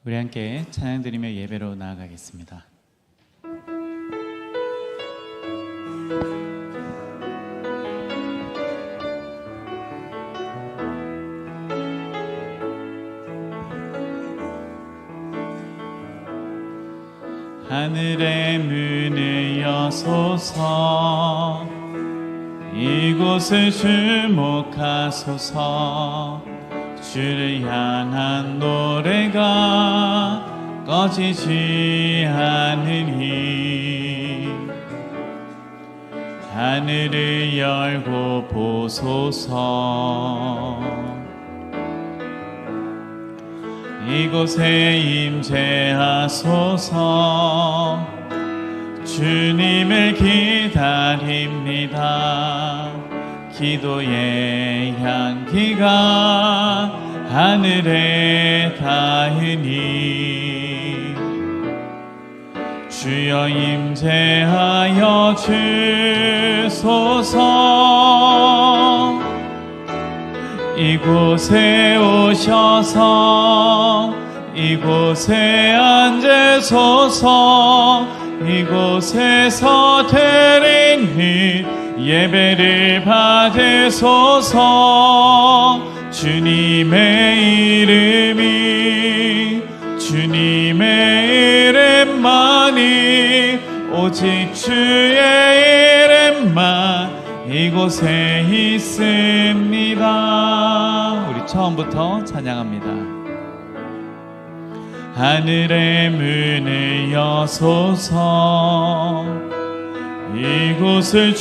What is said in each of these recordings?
우리 함께 찬양 드리며 예배로 나아가겠습니다. 하늘의 문을 여소서, 이곳을 주목하소서. 주를 향한 노래가 꺼지지 않으니 하늘을 열고 보소서. 이곳에 임재하소서. 주님을 기다립니다. 기도의 향기가 하늘에 닿으니 주여 임재하여 주소서. 이곳에 오셔서 이곳에 앉으소서. 이곳에서 드리는 예배를 받으소서. 주님의 이름만이 오직 주의 이름만 이곳에 있습니다. 우리 처음부터 찬양합니다. 하늘의 문을 여소서. 이곳을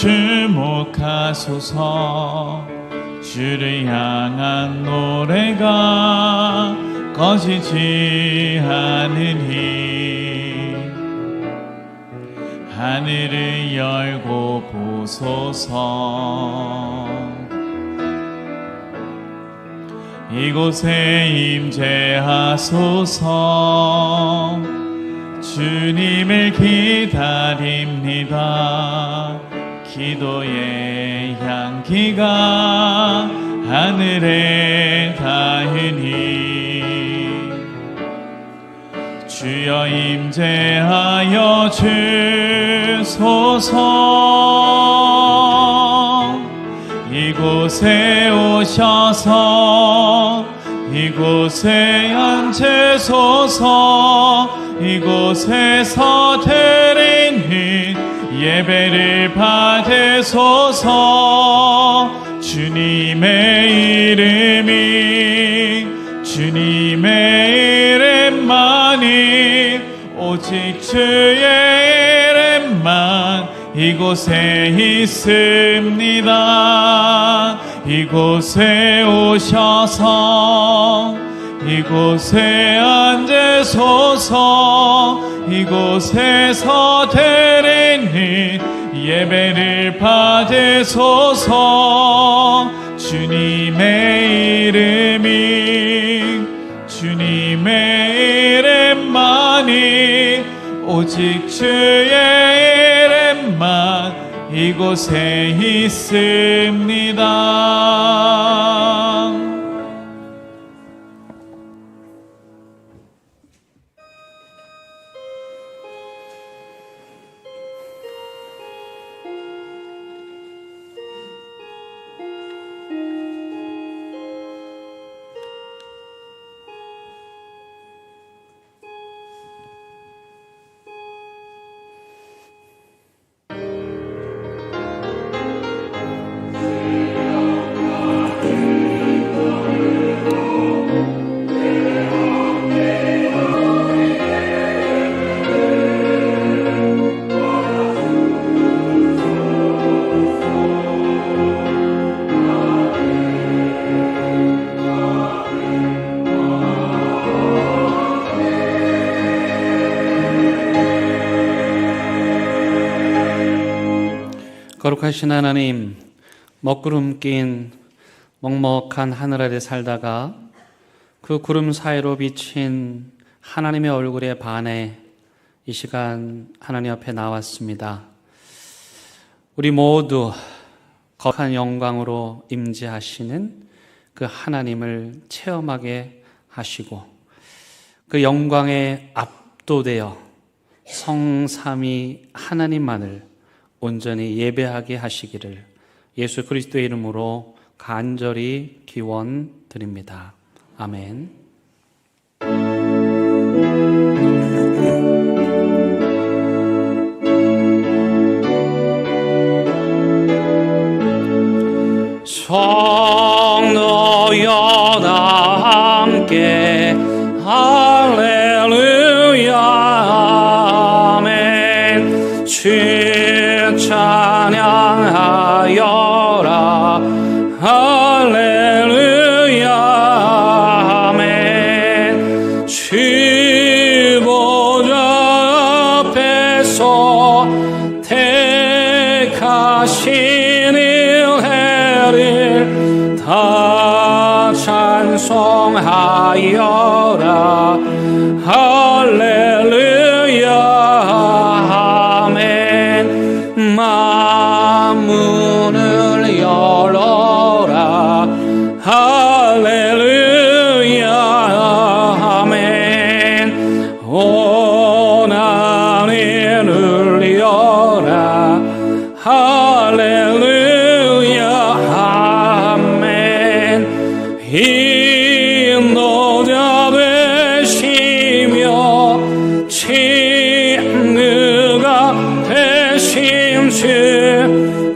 주목하소서. 주를 향한 노래가 꺼지지 않으니 하늘을 열고 보소서. 이곳에 임재하소서. 주님을 기다립니다. 기도의 향기가 하늘에 닿으니 주여 임재하여 주소서. 이곳에 오셔서 이곳에 앉으소서. 이곳에서 드리는 예배를 받으소서. 주님의 이름만이 오직 주의 이름만 이곳에 있습니다. 이곳에 오셔서 이곳에 앉으소서. 이곳에서 드리는 예배를 받으소서. 주님의 이름만이 오직 주의 이름만 이곳에 있습니다. 거룩하신 하나님, 먹구름 낀 먹먹한 하늘 아래 살다가 그 구름 사이로 비친 하나님의 얼굴에 반해 이 시간 하나님 앞에 나왔습니다. 우리 모두 거룩한 영광으로 임재하시는 그 하나님을 체험하게 하시고 그 영광에 압도되어 성삼위 하나님만을 온전히 예배하게 하시기를 예수 그리스도의 이름으로 간절히 기원드립니다. 아멘. 성도여 다 함께 할렐루야 아멘. 주 찬양하여라 할렐루야 아멘. 주 보좌 앞에서 택하신 은혜를 다 찬송하여라 할렐루야 아멘. 만문을 열어라 할렐루야 아멘. 온 안에 눌려라 할렐루야 아멘. 인도자 되시며 친구가 되심 주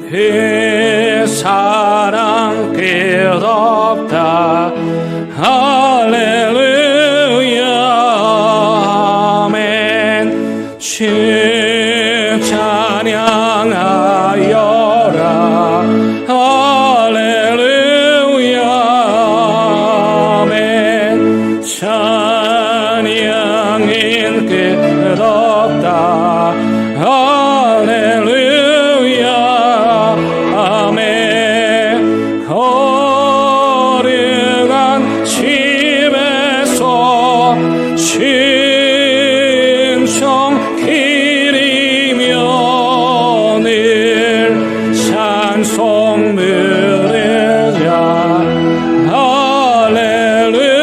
그 사랑 끝없다 할렐루야 아멘. 주 찬양하여라 할렐루야 아멘. 찬양인 끝없다 할렐루야 아멘. 거룩한 집에서 신성 기리며 늘 찬송 부르자 할렐루야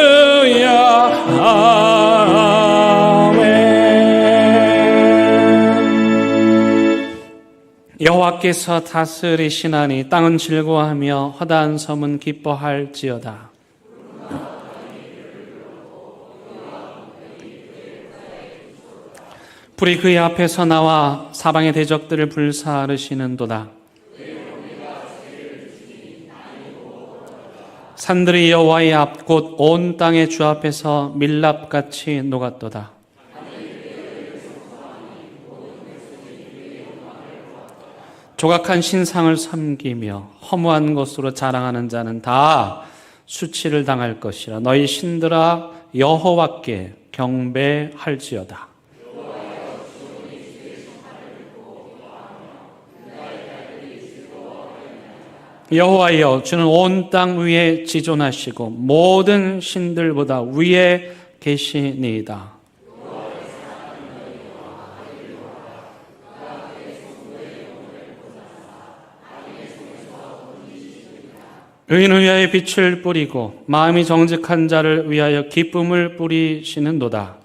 아멘. 여호와께서 다스리시나니 땅은 즐거워하며 허다한 섬은 기뻐할지어다. 불이 그의 앞에서 나와 사방의 대적들을 불사르시는도다. 산들이 여호와의 앞 곧 온 땅의 주 앞에서 밀랍같이 녹았도다. 조각한 신상을 섬기며 허무한 것으로 자랑하는 자는 다 수치를 당할 것이라. 너희 신들아 여호와께 경배할지어다. 여호와여, 주는 온 땅 위에 지존하시고 모든 신들보다 위에 계시니이다. 의인을 위하여 빛을 뿌리고 마음이 정직한 자를 위하여 기쁨을 뿌리시는도다.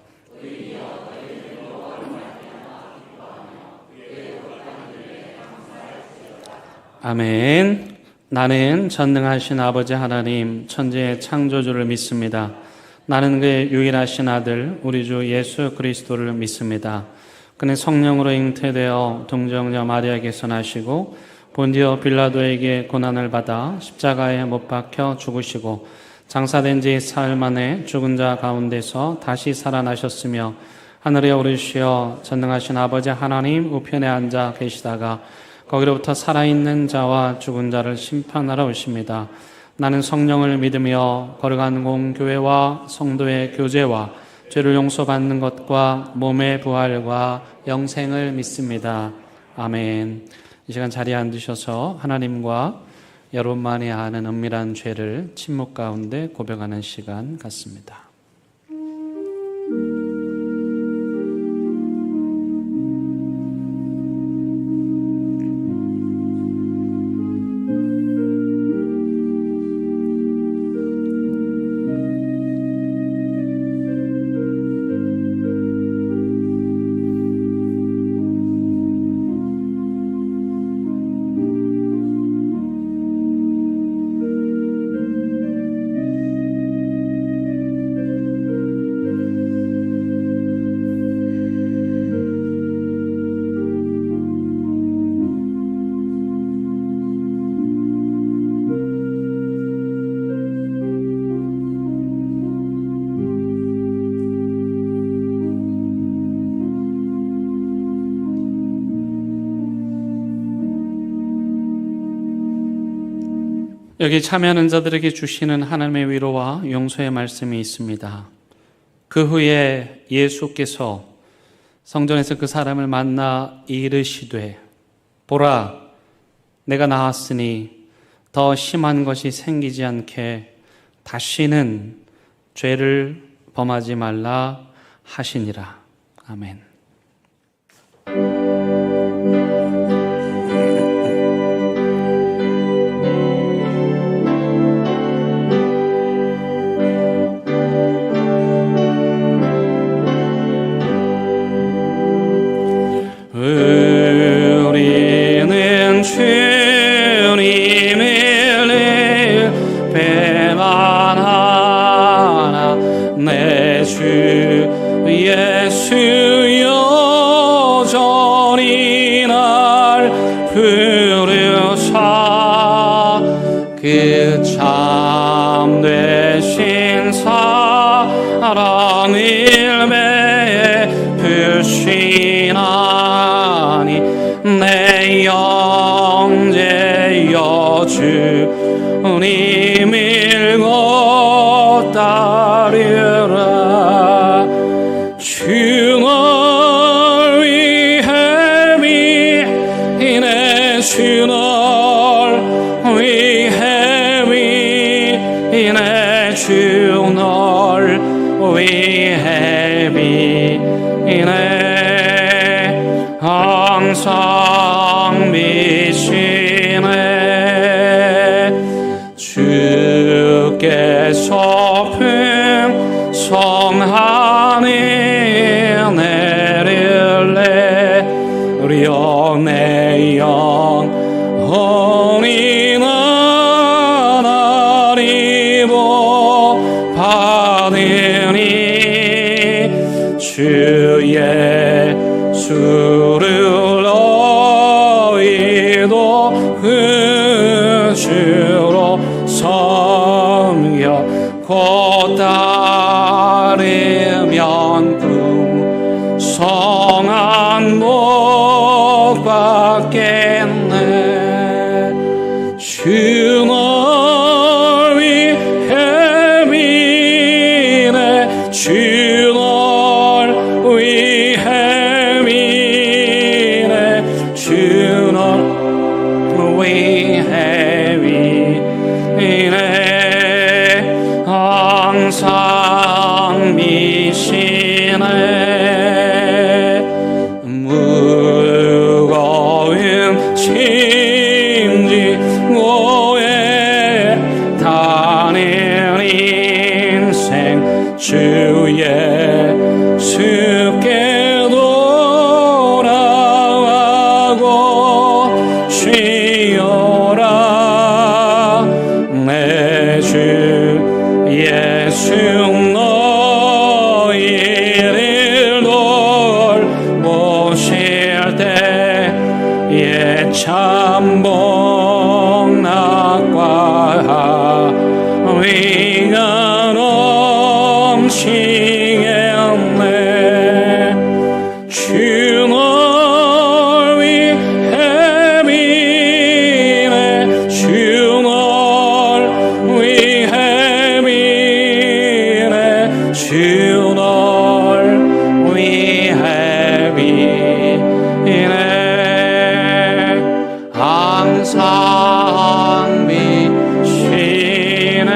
아멘. 나는 전능하신 아버지 하나님 천지의 창조주를 믿습니다. 나는 그의 유일하신 아들 우리 주 예수 그리스도를 믿습니다. 그는 성령으로 잉태되어 동정녀 마리아에게서 나시고 본디오 빌라도에게 고난을 받아 십자가에 못 박혀 죽으시고 장사된 지 사흘 만에 죽은 자 가운데서 다시 살아나셨으며 하늘에 오르시어 전능하신 아버지 하나님 우편에 앉아 계시다가 거기로부터 살아있는 자와 죽은 자를 심판하러 오십니다. 나는 성령을 믿으며 거룩한 공교회와 성도의 교제와 죄를 용서받는 것과 몸의 부활과 영생을 믿습니다. 아멘. 이 시간 자리에 앉으셔서 하나님과 여러분만이 아는 은밀한 죄를 침묵 가운데 고백하는 시간 갖습니다. 여기 참여하는 자들에게 주시는 하나님의 위로와 용서의 말씀이 있습니다. 그 후에 예수께서 성전에서 그 사람을 만나 이르시되 보라 내가 나았으니 더 심한 것이 생기지 않게 다시는 죄를 범하지 말라 하시니라. 아멘. 우리는 주님을 배반하나 내 주 예수 여전히 날 부르사 그 참되신 사랑을 베푸시나니 내 영제여 주님을 곧 따르라. 주 널 위해 미네 주 널 위해 미네 주 널 위해 미네 항상 미시네. 주께서 풍성하니 내릴래 우리여 내 영혼이 나나리 복받으니 주 예수를 너희도 그 주로 섬겨 곧 따르면 풍성한 복 받겠네. 주 널 위해 미네 주 널 위해 미네 주 널 위해 미네 항상 미시네. 무거운 짐지고에 다니는 인생 주 예수께 돌아가고 쉬어라. 내 주 예수 너희를 돌보실 때에 참복 낙과 위가 넘치겠네. 주 널 위해 미네 주 널 위해 미네 주 널 위해 미네 항상 미시네.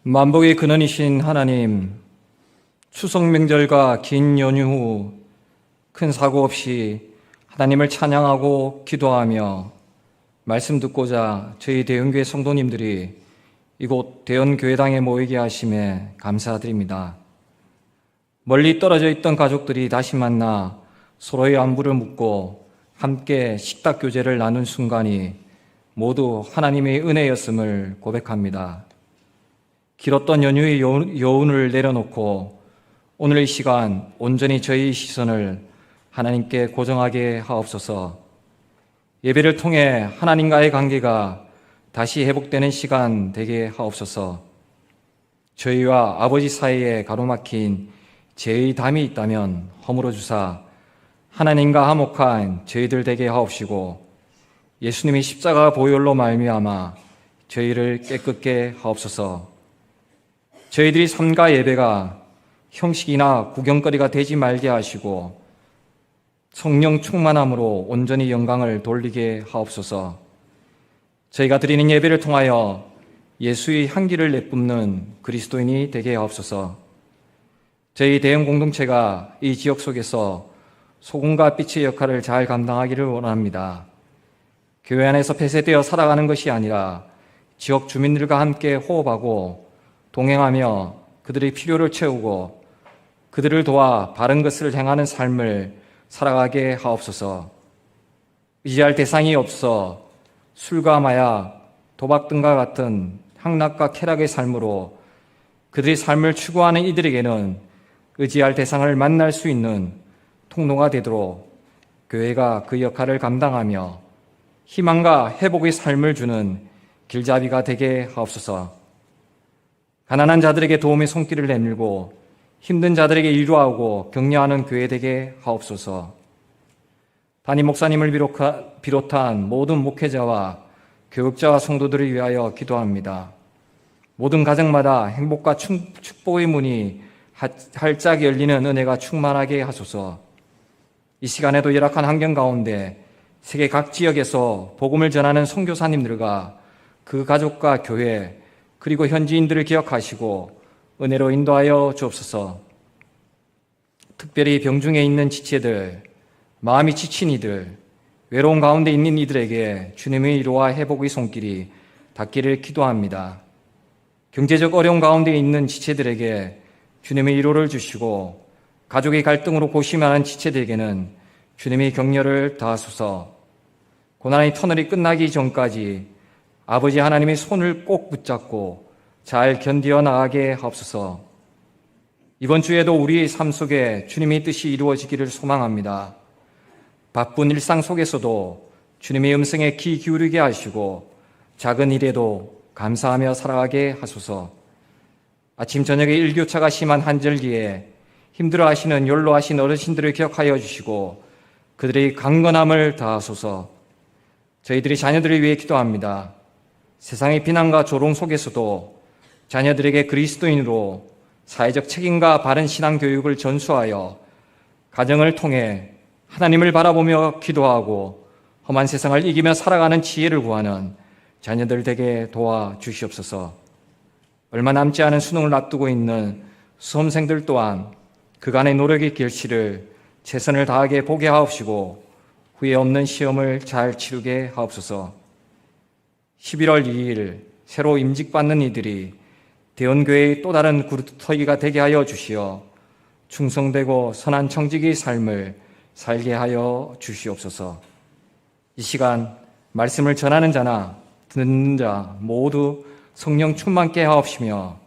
만복의 근원이신 하나님, 추석 명절과 긴 연휴 후 큰 사고 없이 하나님을 찬양하고 기도하며 말씀 듣고자 저희 대연교회 성도님들이 이곳 대연교회당에 모이게 하심에 감사드립니다. 멀리 떨어져 있던 가족들이 다시 만나 서로의 안부를 묻고 함께 식탁 교제를 나눈 순간이 모두 하나님의 은혜였음을 고백합니다. 길었던 연휴의 여운을 내려놓고 오늘 이 시간 온전히 저희 시선을 하나님께 고정하게 하옵소서. 예배를 통해 하나님과의 관계가 다시 회복되는 시간 되게 하옵소서. 저희와 아버지 사이에 가로막힌 죄의 담이 있다면 허물어 주사 하나님과 화목한 저희들 되게 하옵시고 예수님이 십자가 보혈로 말미암아 저희를 깨끗게 하옵소서. 저희들이 삶과 예배가 형식이나 구경거리가 되지 말게 하시고 성령 충만함으로 온전히 영광을 돌리게 하옵소서. 저희가 드리는 예배를 통하여 예수의 향기를 내뿜는 그리스도인이 되게 하옵소서. 저희 대형 공동체가 이 지역 속에서 소금과 빛의 역할을 잘 감당하기를 원합니다. 교회 안에서 폐쇄되어 살아가는 것이 아니라 지역 주민들과 함께 호흡하고 동행하며 그들의 필요를 채우고 그들을 도와 바른 것을 행하는 삶을 살아가게 하옵소서. 의지할 대상이 없어 술과 마약, 도박 등과 같은 향락과 쾌락의 삶으로 그들의 삶을 추구하는 이들에게는 의지할 대상을 만날 수 있는 통로가 되도록 교회가 그 역할을 감당하며 희망과 회복의 삶을 주는 길잡이가 되게 하옵소서. 가난한 자들에게 도움의 손길을 내밀고 힘든 자들에게 위로하고 격려하는 교회 되게 하옵소서. 담임 목사님을 비롯한 모든 목회자와 교육자와 성도들을 위하여 기도합니다. 모든 가정마다 행복과 축복의 문이 활짝 열리는 은혜가 충만하게 하소서. 이 시간에도 열악한 환경 가운데 세계 각 지역에서 복음을 전하는 선교사님들과 그 가족과 교회 그리고 현지인들을 기억하시고 은혜로 인도하여 주옵소서. 특별히 병중에 있는 지체들, 마음이 지친 이들, 외로운 가운데 있는 이들에게 주님의 위로와 회복의 손길이 닿기를 기도합니다. 경제적 어려움 가운데 있는 지체들에게 주님의 위로를 주시고 가족의 갈등으로 고심하는 지체들에게는 주님의 격려를 다하소서. 고난의 터널이 끝나기 전까지 아버지 하나님의 손을 꼭 붙잡고 잘 견디어 나가게 하옵소서. 이번 주에도 우리의 삶 속에 주님의 뜻이 이루어지기를 소망합니다. 바쁜 일상 속에서도 주님의 음성에 귀 기울이게 하시고 작은 일에도 감사하며 살아가게 하소서. 아침 저녁에 일교차가 심한 한절기에 힘들어하시는 연로하신 어르신들을 기억하여 주시고 그들의 강건함을 다하소서. 저희들이 자녀들을 위해 기도합니다. 세상의 비난과 조롱 속에서도 자녀들에게 그리스도인으로 사회적 책임과 바른 신앙 교육을 전수하여 가정을 통해 하나님을 바라보며 기도하고 험한 세상을 이기며 살아가는 지혜를 구하는 자녀들 되게 도와주시옵소서. 얼마 남지 않은 수능을 앞두고 있는 수험생들 또한 그간의 노력의 결실을 최선을 다하게 보게 하옵시고 후회 없는 시험을 잘 치르게 하옵소서. 11월 2일 새로 임직받는 이들이 대원교회의 또 다른 구루터기가 되게 하여 주시어 충성되고 선한 청직의 삶을 살게 하여 주시옵소서. 이 시간 말씀을 전하는 자나 듣는 자 모두 성령 충만케 하옵시며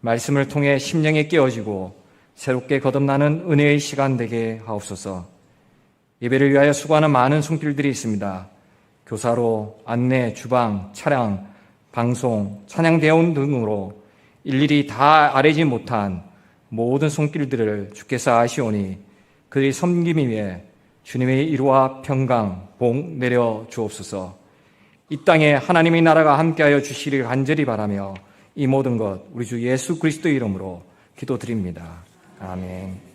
말씀을 통해 심령이 깨어지고 새롭게 거듭나는 은혜의 시간 되게 하옵소서. 예배를 위하여 수고하는 많은 손길들이 있습니다. 교사로, 안내, 주방, 차량, 방송, 찬양 대원 등으로 일일이 다 아뢰지 못한 모든 손길들을 주께서 아시오니 그들의 섬김 위에 주님의 위로와 평강, 복 내려 주옵소서. 이 땅에 하나님의 나라가 함께하여 주시기를 간절히 바라며 이 모든 것 우리 주 예수 그리스도의 이름으로 기도드립니다. 아멘.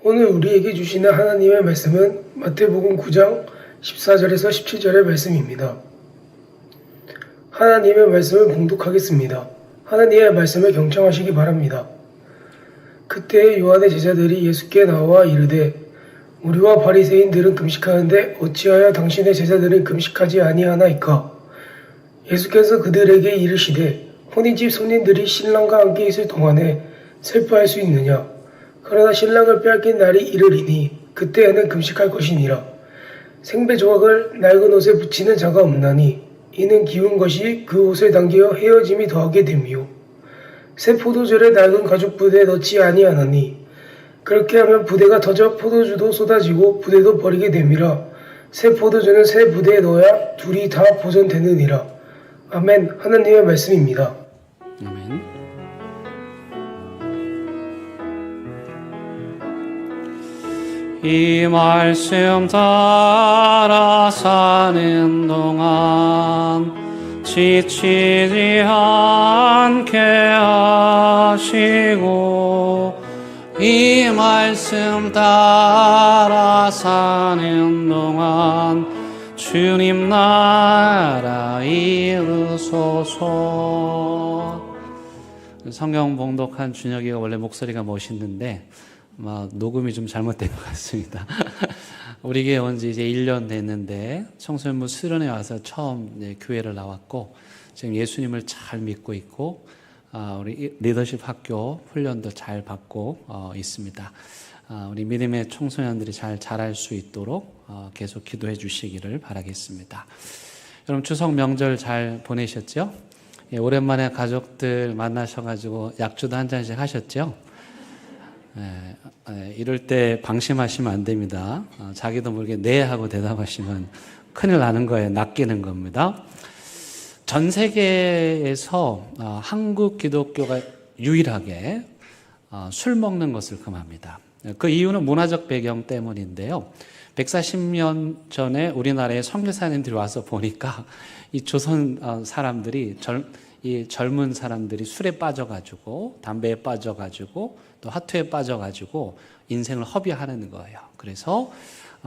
오늘 우리에게 주시는 하나님의 말씀은 마태복음 9장 14절에서 17절의 말씀입니다. 하나님의 말씀을 봉독하겠습니다. 하나님의 말씀을 경청하시기 바랍니다. 그때 요한의 제자들이 예수께 나와 이르되 우리와 바리새인들은 금식하는데 어찌하여 당신의 제자들은 금식하지 아니하나이까? 예수께서 그들에게 이르시되 혼인집 손님들이 신랑과 함께 있을 동안에 슬퍼할 수 있느냐? 그러나 신랑을 빼앗긴 날이 이르리니 그때에는 금식할 것이니라. 생배 조각을 낡은 옷에 붙이는 자가 없나니 이는 기운 것이 그 옷을 당겨 헤어짐이 더하게 됨이요. 새 포도주를 낡은 가죽 부대에 넣지 아니하나니 그렇게 하면 부대가 터져 포도주도 쏟아지고 부대도 버리게 됨이라. 새 포도주는 새 부대에 넣어야 둘이 다 보존되느니라. 아멘. 하나님의 말씀입니다. 아멘. 이 말씀 따라 사는 동안 지치지 않게 하시고 이 말씀 따라 사는 동안 주님 나라 이루소서. 성경 봉독한 준혁이가 원래 목소리가 멋있는데 녹음이 좀 잘못된 것 같습니다. 우리 교회 온 지 이제 1년 됐는데 청소년부 수련회 와서 처음 교회를 나왔고 지금 예수님을 잘 믿고 있고 우리 리더십 학교 훈련도 잘 받고 있습니다. 우리 믿음의 청소년들이 잘 자랄 수 있도록 계속 기도해 주시기를 바라겠습니다. 여러분 추석 명절 잘 보내셨죠? 예, 오랜만에 가족들 만나셔가지고 약주도 한 잔씩 하셨죠? 이럴 때 방심하시면 안 됩니다. 자기도 모르게 네 하고 대답하시면 큰일 나는 거예요. 낚이는 겁니다. 전 세계에서 한국 기독교가 유일하게 술 먹는 것을 금합니다. 그 이유는 문화적 배경 때문인데요. 140년 전에 우리나라에 선교사님들이 와서 보니까 이 조선 사람들이 이 젊은 사람들이 술에 빠져가지고 담배에 빠져가지고 또 하투에 빠져가지고 인생을 허비하는 거예요. 그래서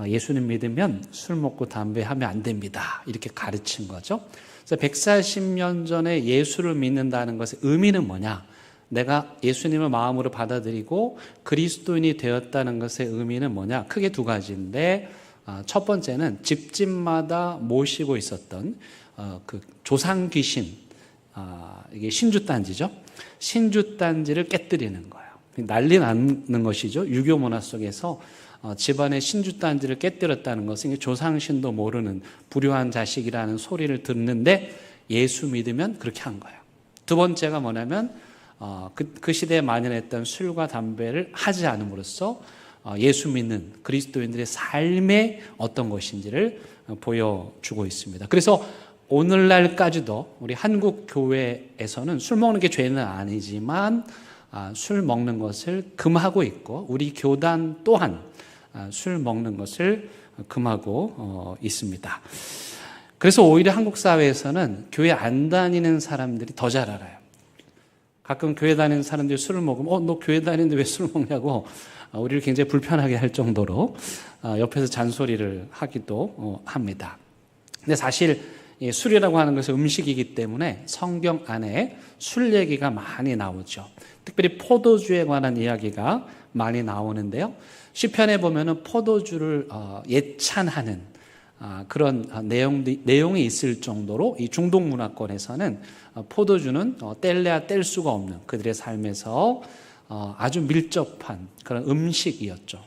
예수님 믿으면 술 먹고 담배 하면 안 됩니다. 이렇게 가르친 거죠. 그래서 140년 전에 예수를 믿는다는 것의 의미는 뭐냐? 내가 예수님을 마음으로 받아들이고 그리스도인이 되었다는 것의 의미는 뭐냐? 크게 두 가지인데 첫 번째는 집집마다 모시고 있었던 그 조상 귀신, 이게 신주단지죠. 신주단지를 깨뜨리는 거예요. 난리 나는 것이죠. 유교 문화 속에서 집안의 신주단지를 깨뜨렸다는 것은 조상신도 모르는 불효한 자식이라는 소리를 듣는데 예수 믿으면 그렇게 한 거예요. 두 번째가 뭐냐면 그 시대에 만연했던 술과 담배를 하지 않음으로써 예수 믿는 그리스도인들의 삶의 어떤 것인지를 보여주고 있습니다. 그래서 오늘날까지도 우리 한국 교회에서는 술 먹는 게 죄는 아니지만 술 먹는 것을 금하고 있고 우리 교단 또한 술 먹는 것을 금하고 있습니다. 그래서 오히려 한국 사회에서는 교회 안 다니는 사람들이 더 잘 알아요. 가끔 교회 다니는 사람들이 술을 먹으면 너 교회 다니는데 왜 술을 먹냐고 우리를 굉장히 불편하게 할 정도로 옆에서 잔소리를 하기도 합니다. 근데 사실 술이라고 하는 것은 음식이기 때문에 성경 안에 술 얘기가 많이 나오죠. 특별히 포도주에 관한 이야기가 많이 나오는데요. 시편에 보면은 포도주를 예찬하는 그런 내용이 있을 정도로 이 중동 문화권에서는 포도주는 뗄래야 뗄 수가 없는 그들의 삶에서 아주 밀접한 그런 음식이었죠.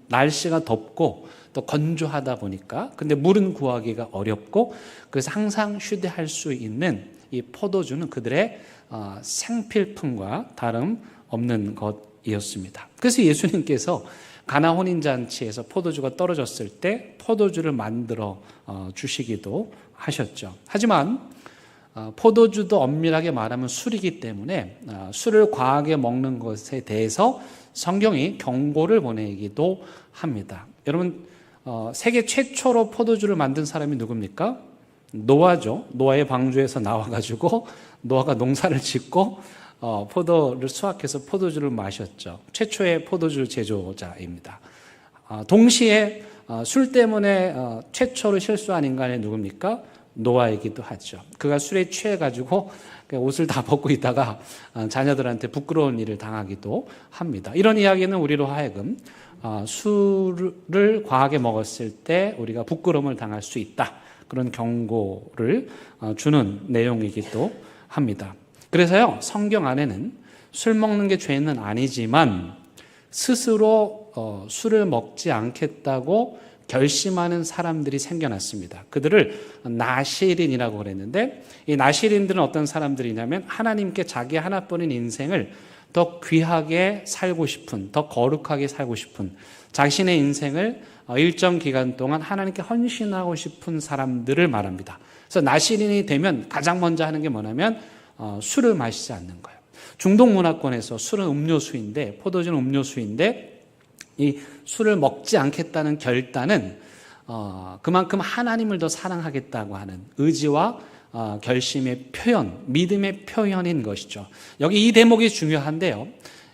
날씨가 덥고 또 건조하다 보니까 근데 물은 구하기가 어렵고 그래서 항상 휴대할 수 있는 이 포도주는 그들의 생필품과 다름없는 것이었습니다. 그래서 예수님께서 가나 혼인잔치에서 포도주가 떨어졌을 때 포도주를 만들어 주시기도 하셨죠. 하지만 포도주도 엄밀하게 말하면 술이기 때문에 술을 과하게 먹는 것에 대해서 성경이 경고를 보내기도 합니다. 여러분 세계 최초로 포도주를 만든 사람이 누굽니까? 노아죠. 노아의 방주에서 나와가지고 노아가 농사를 짓고 포도를 수확해서 포도주를 마셨죠. 최초의 포도주 제조자입니다. 동시에 술 때문에 최초로 실수한 인간이 누굽니까? 노아이기도 하죠. 그가 술에 취해가지고 옷을 다 벗고 있다가 자녀들한테 부끄러운 일을 당하기도 합니다. 이런 이야기는 우리로 하여금 술을 과하게 먹었을 때 우리가 부끄러움을 당할 수 있다. 그런 경고를 주는 내용이기도 합니다. 그래서요, 성경 안에는 술 먹는 게 죄는 아니지만 스스로 술을 먹지 않겠다고 결심하는 사람들이 생겨났습니다. 그들을 나시린이라고 그랬는데, 이 나시린들은 어떤 사람들이냐면 하나님께 자기 하나뿐인 인생을 더 귀하게 살고 싶은, 더 거룩하게 살고 싶은, 자신의 인생을 일정 기간 동안 하나님께 헌신하고 싶은 사람들을 말합니다. 그래서 나시린이 되면 가장 먼저 하는 게 뭐냐면 술을 마시지 않는 거예요. 중동 문화권에서 술은 음료수인데, 포도주는 음료수인데, 이 술을 먹지 않겠다는 결단은 그만큼 하나님을 더 사랑하겠다고 하는 의지와 결심의 표현, 믿음의 표현인 것이죠. 여기 이 대목이 중요한데요.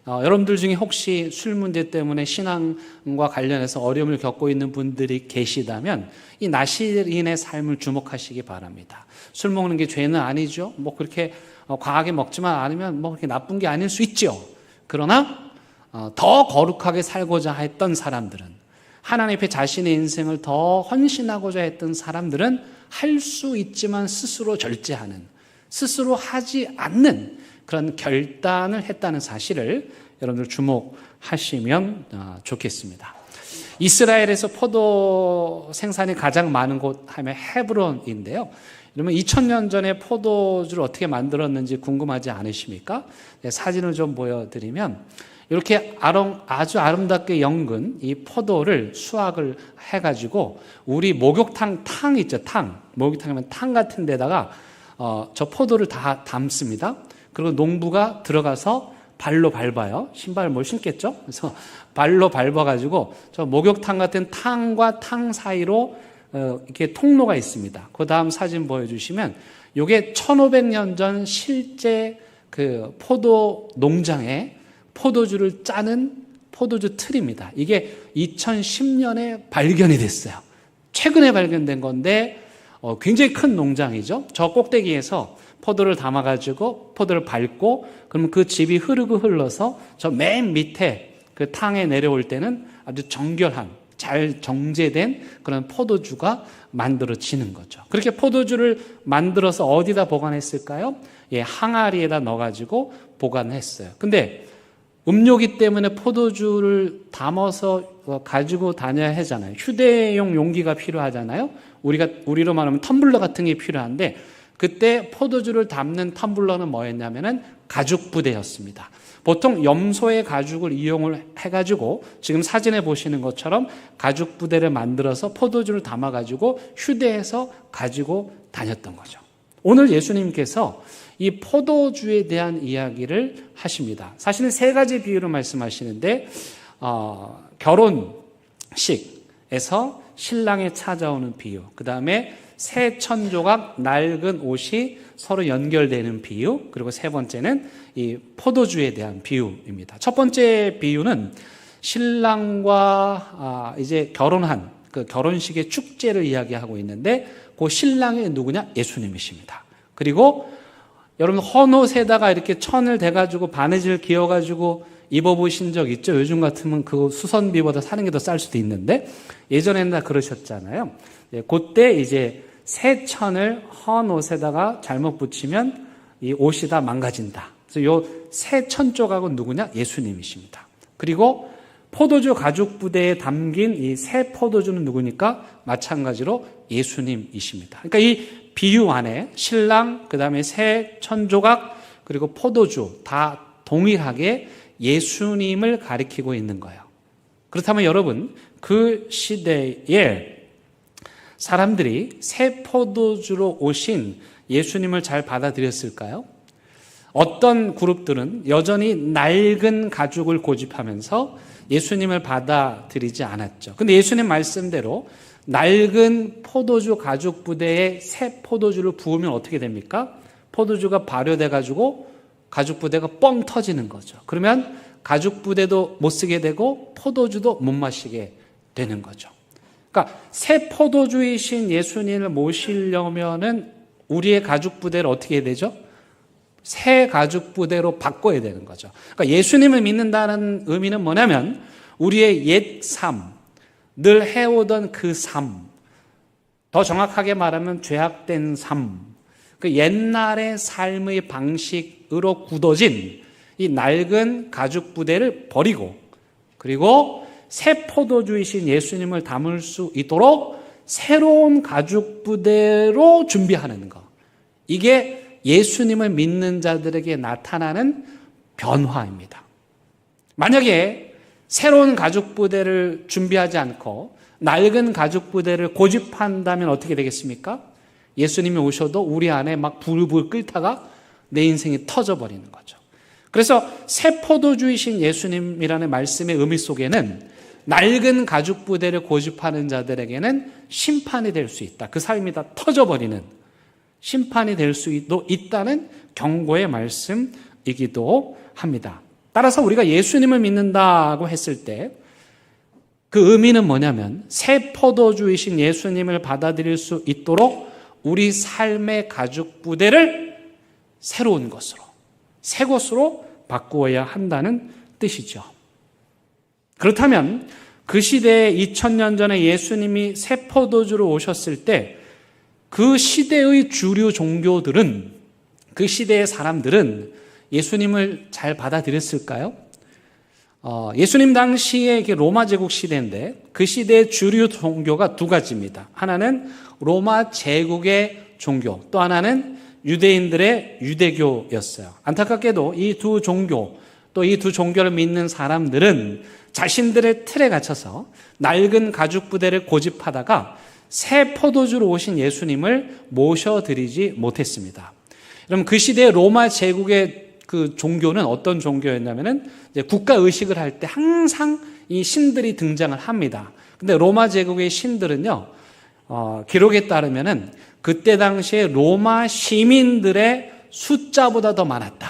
여러분들 중에 혹시 술 문제 때문에 신앙과 관련해서 어려움을 겪고 있는 분들이 계시다면 이 나시린의 삶을 주목하시기 바랍니다. 술 먹는 게 죄는 아니죠. 뭐 그렇게 과하게 먹지만 않으면 뭐 그렇게 나쁜 게 아닐 수 있죠. 그러나 더 거룩하게 살고자 했던 사람들은, 하나님 앞에 자신의 인생을 더 헌신하고자 했던 사람들은 할 수 있지만 스스로 절제하는, 스스로 하지 않는 그런 결단을 했다는 사실을 여러분들 주목하시면 좋겠습니다. 이스라엘에서 포도 생산이 가장 많은 곳 하면 헤브론인데요. 여러분 2000년 전에 포도주를 어떻게 만들었는지 궁금하지 않으십니까? 사진을 좀 보여드리면 이렇게 아주 아름답게 연근 이 포도를 수확을 해가지고 우리 목욕탕 탕 있죠, 탕. 목욕탕이면 탕 같은 데다가 저 포도를 다 담습니다. 그리고 농부가 들어가서 발로 밟아요. 신발 뭘 신겠죠? 그래서 발로 밟아가지고 저 목욕탕 같은 탕과 탕 사이로 이렇게 통로가 있습니다. 그 다음 사진 보여주시면 이게 1500년 전 실제 그 포도 농장에 포도주를 짜는 포도주 틀입니다. 이게 2010년에 발견이 됐어요. 최근에 발견된 건데 굉장히 큰 농장이죠. 저 꼭대기에서 포도를 담아가지고 포도를 밟고 그러면 그 즙이 흘러서 저 맨 밑에 그 탕에 내려올 때는 아주 정결한, 잘 정제된 그런 포도주가 만들어지는 거죠. 그렇게 포도주를 만들어서 어디다 보관했을까요? 항아리에다 넣어가지고 보관했어요. 근데 음료기 때문에 포도주를 담아서 가지고 다녀야 하잖아요. 휴대용 용기가 필요하잖아요. 우리로 말하면 텀블러 같은 게 필요한데 그때 포도주를 담는 텀블러는 뭐였냐면은 가죽 부대였습니다. 보통 염소의 가죽을 이용을 해가지고 지금 사진에 보시는 것처럼 가죽 부대를 만들어서 포도주를 담아가지고 휴대해서 가지고 다녔던 거죠. 오늘 예수님께서 이 포도주에 대한 이야기를 하십니다. 사실은 세 가지 비유로 말씀하시는데 결혼식에서 신랑이 찾아오는 비유, 그 다음에 새 천조각 낡은 옷이 서로 연결되는 비유, 그리고 세 번째는 이 포도주에 대한 비유입니다. 첫 번째 비유는 신랑과 이제 결혼한 그 결혼식의 축제를 이야기하고 있는데 그 신랑이 누구냐? 예수님이십니다. 그리고 여러분 헌옷에다가 이렇게 천을 대가지고 바느질 기어가지고 입어보신 적 있죠? 요즘 같으면 그 수선비보다 사는 게 더 쌀 수도 있는데 예전에는 다 그러셨잖아요. 그때 이제 새 천을 헌옷에다가 잘못 붙이면 이 옷이 다 망가진다. 그래서 요 새 천 조각은 누구냐? 예수님이십니다. 그리고 포도주 가죽 부대에 담긴 이 새 포도주는 누구니까? 마찬가지로 예수님이십니다. 그러니까 이 비유 안에 신랑, 그 다음에 새 천조각, 그리고 포도주 다 동일하게 예수님을 가리키고 있는 거예요. 그렇다면 여러분, 그 시대에 사람들이 새 포도주로 오신 예수님을 잘 받아들였을까요? 어떤 그룹들은 여전히 낡은 가죽을 고집하면서 예수님을 받아들이지 않았죠. 근데 예수님 말씀대로 낡은 포도주 가죽 부대에 새 포도주를 부으면 어떻게 됩니까? 포도주가 발효돼가지고 가죽 부대가 뻥 터지는 거죠. 그러면 가죽 부대도 못 쓰게 되고 포도주도 못 마시게 되는 거죠. 그러니까 새 포도주이신 예수님을 모시려면은 우리의 가죽 부대를 어떻게 해야 되죠? 새 가죽 부대로 바꿔야 되는 거죠. 그러니까 예수님을 믿는다는 의미는 뭐냐면 우리의 옛 삶, 늘 해오던 그 삶, 더 정확하게 말하면 죄악된 삶, 그 옛날의 삶의 방식으로 굳어진 이 낡은 가죽 부대를 버리고 그리고 새 포도주이신 예수님을 담을 수 있도록 새로운 가죽 부대로 준비하는 것. 이게 예수님을 믿는 자들에게 나타나는 변화입니다. 만약에 새로운 가죽 부대를 준비하지 않고 낡은 가죽 부대를 고집한다면 어떻게 되겠습니까? 예수님이 오셔도 우리 안에 막 불불 끓다가 내 인생이 터져버리는 거죠. 그래서 새 포도주이신 예수님이라는 말씀의 의미 속에는 낡은 가죽 부대를 고집하는 자들에게는 심판이 될 수 있다. 그 삶이 다 터져버리는 심판이 될 수도 있다는 경고의 말씀이기도 합니다. 따라서 우리가 예수님을 믿는다고 했을 때 그 의미는 뭐냐면 새 포도주이신 예수님을 받아들일 수 있도록 우리 삶의 가죽 부대를 새로운 것으로, 새 것으로 바꾸어야 한다는 뜻이죠. 그렇다면 그 시대에 2000년 전에 예수님이 새 포도주로 오셨을 때 그 시대의 주류 종교들은, 그 시대의 사람들은 예수님을 잘 받아들였을까요? 예수님 당시에 이게 로마 제국 시대인데 그 시대의 주류 종교가 두 가지입니다. 하나는 로마 제국의 종교, 또 하나는 유대인들의 유대교였어요. 안타깝게도 이 두 종교, 또 이 두 종교를 믿는 사람들은 자신들의 틀에 갇혀서 낡은 가죽 부대를 고집하다가 새 포도주로 오신 예수님을 모셔드리지 못했습니다. 여러분, 그 시대의 로마 제국의 그 종교는 어떤 종교였냐면은 이제 국가 의식을 할 때 항상 이 신들이 등장을 합니다. 근데 로마 제국의 신들은요, 기록에 따르면은 그때 당시에 로마 시민들의 숫자보다 더 많았다.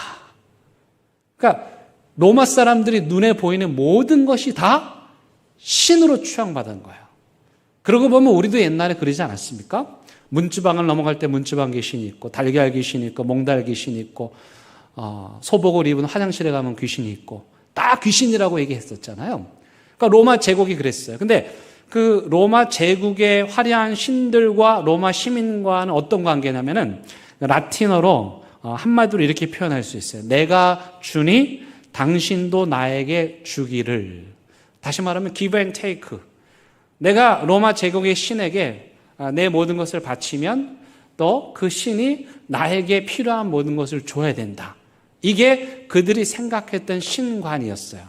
그러니까 로마 사람들이 눈에 보이는 모든 것이 다 신으로 추앙받은 거예요. 그러고 보면 우리도 옛날에 그러지 않았습니까? 문지방을 넘어갈 때 문지방 귀신이 있고, 달걀 귀신이 있고, 몽달 귀신이 있고, 소복을 입은 화장실에 가면 귀신이 있고, 다 귀신이라고 얘기했었잖아요. 그러니까 로마 제국이 그랬어요. 근데 그 로마 제국의 화려한 신들과 로마 시민과는 어떤 관계냐면은 라틴어로 한마디로 이렇게 표현할 수 있어요. 내가 주니 당신도 나에게 주기를. 다시 말하면 give and take. 내가 로마 제국의 신에게 내 모든 것을 바치면 또 그 신이 나에게 필요한 모든 것을 줘야 된다. 이게 그들이 생각했던 신관이었어요.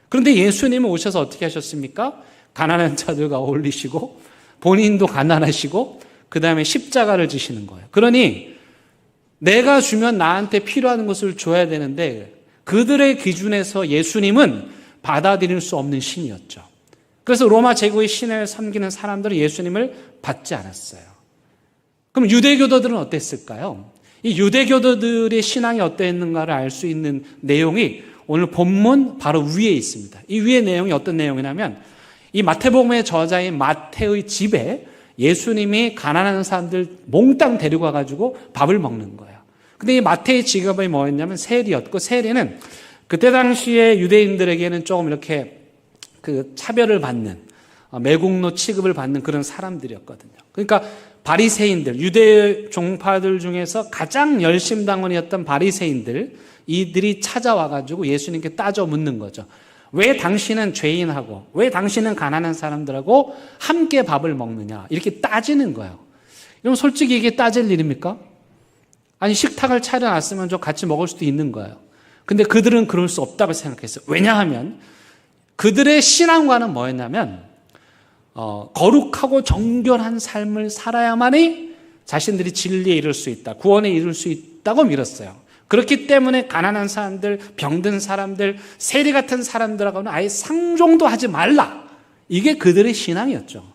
그런데 예수님은 오셔서 어떻게 하셨습니까? 가난한 자들과 어울리시고 본인도 가난하시고 그 다음에 십자가를 지시는 거예요. 그러니 내가 주면 나한테 필요한 것을 줘야 되는데 그들의 기준에서 예수님은 받아들일 수 없는 신이었죠. 그래서 로마 제국의 신을 섬기는 사람들은 예수님을 받지 않았어요. 그럼 유대교도들은 어땠을까요? 이 유대교도들의 신앙이 어땠는가를 알 수 있는 내용이 오늘 본문 바로 위에 있습니다. 이 위의 내용이 어떤 내용이냐면 이 마태복음의 저자인 마태의 집에 예수님이 가난한 사람들 몽땅 데리고 와가지고 밥을 먹는 거예요. 근데 이 마태의 직업이 뭐였냐면 세리였고, 세리는 그때 당시에 유대인들에게는 조금 이렇게 그 차별을 받는, 매국노 취급을 받는 그런 사람들이었거든요. 그러니까 바리새인들, 유대 종파들 중에서 가장 열심당원이었던 바리새인들, 이들이 찾아와가지고 예수님께 따져 묻는 거죠. 왜 당신은 죄인하고 왜 당신은 가난한 사람들하고 함께 밥을 먹느냐, 이렇게 따지는 거예요. 그럼 솔직히 이게 따질 일입니까? 아니, 식탁을 차려놨으면 좀 같이 먹을 수도 있는 거예요. 근데 그들은 그럴 수 없다고 생각했어요. 왜냐하면 그들의 신앙관은 뭐였냐면 거룩하고 정결한 삶을 살아야만이 자신들이 진리에 이를 수 있다, 구원에 이를 수 있다고 믿었어요. 그렇기 때문에 가난한 사람들, 병든 사람들, 세리 같은 사람들하고는 아예 상종도 하지 말라. 이게 그들의 신앙이었죠.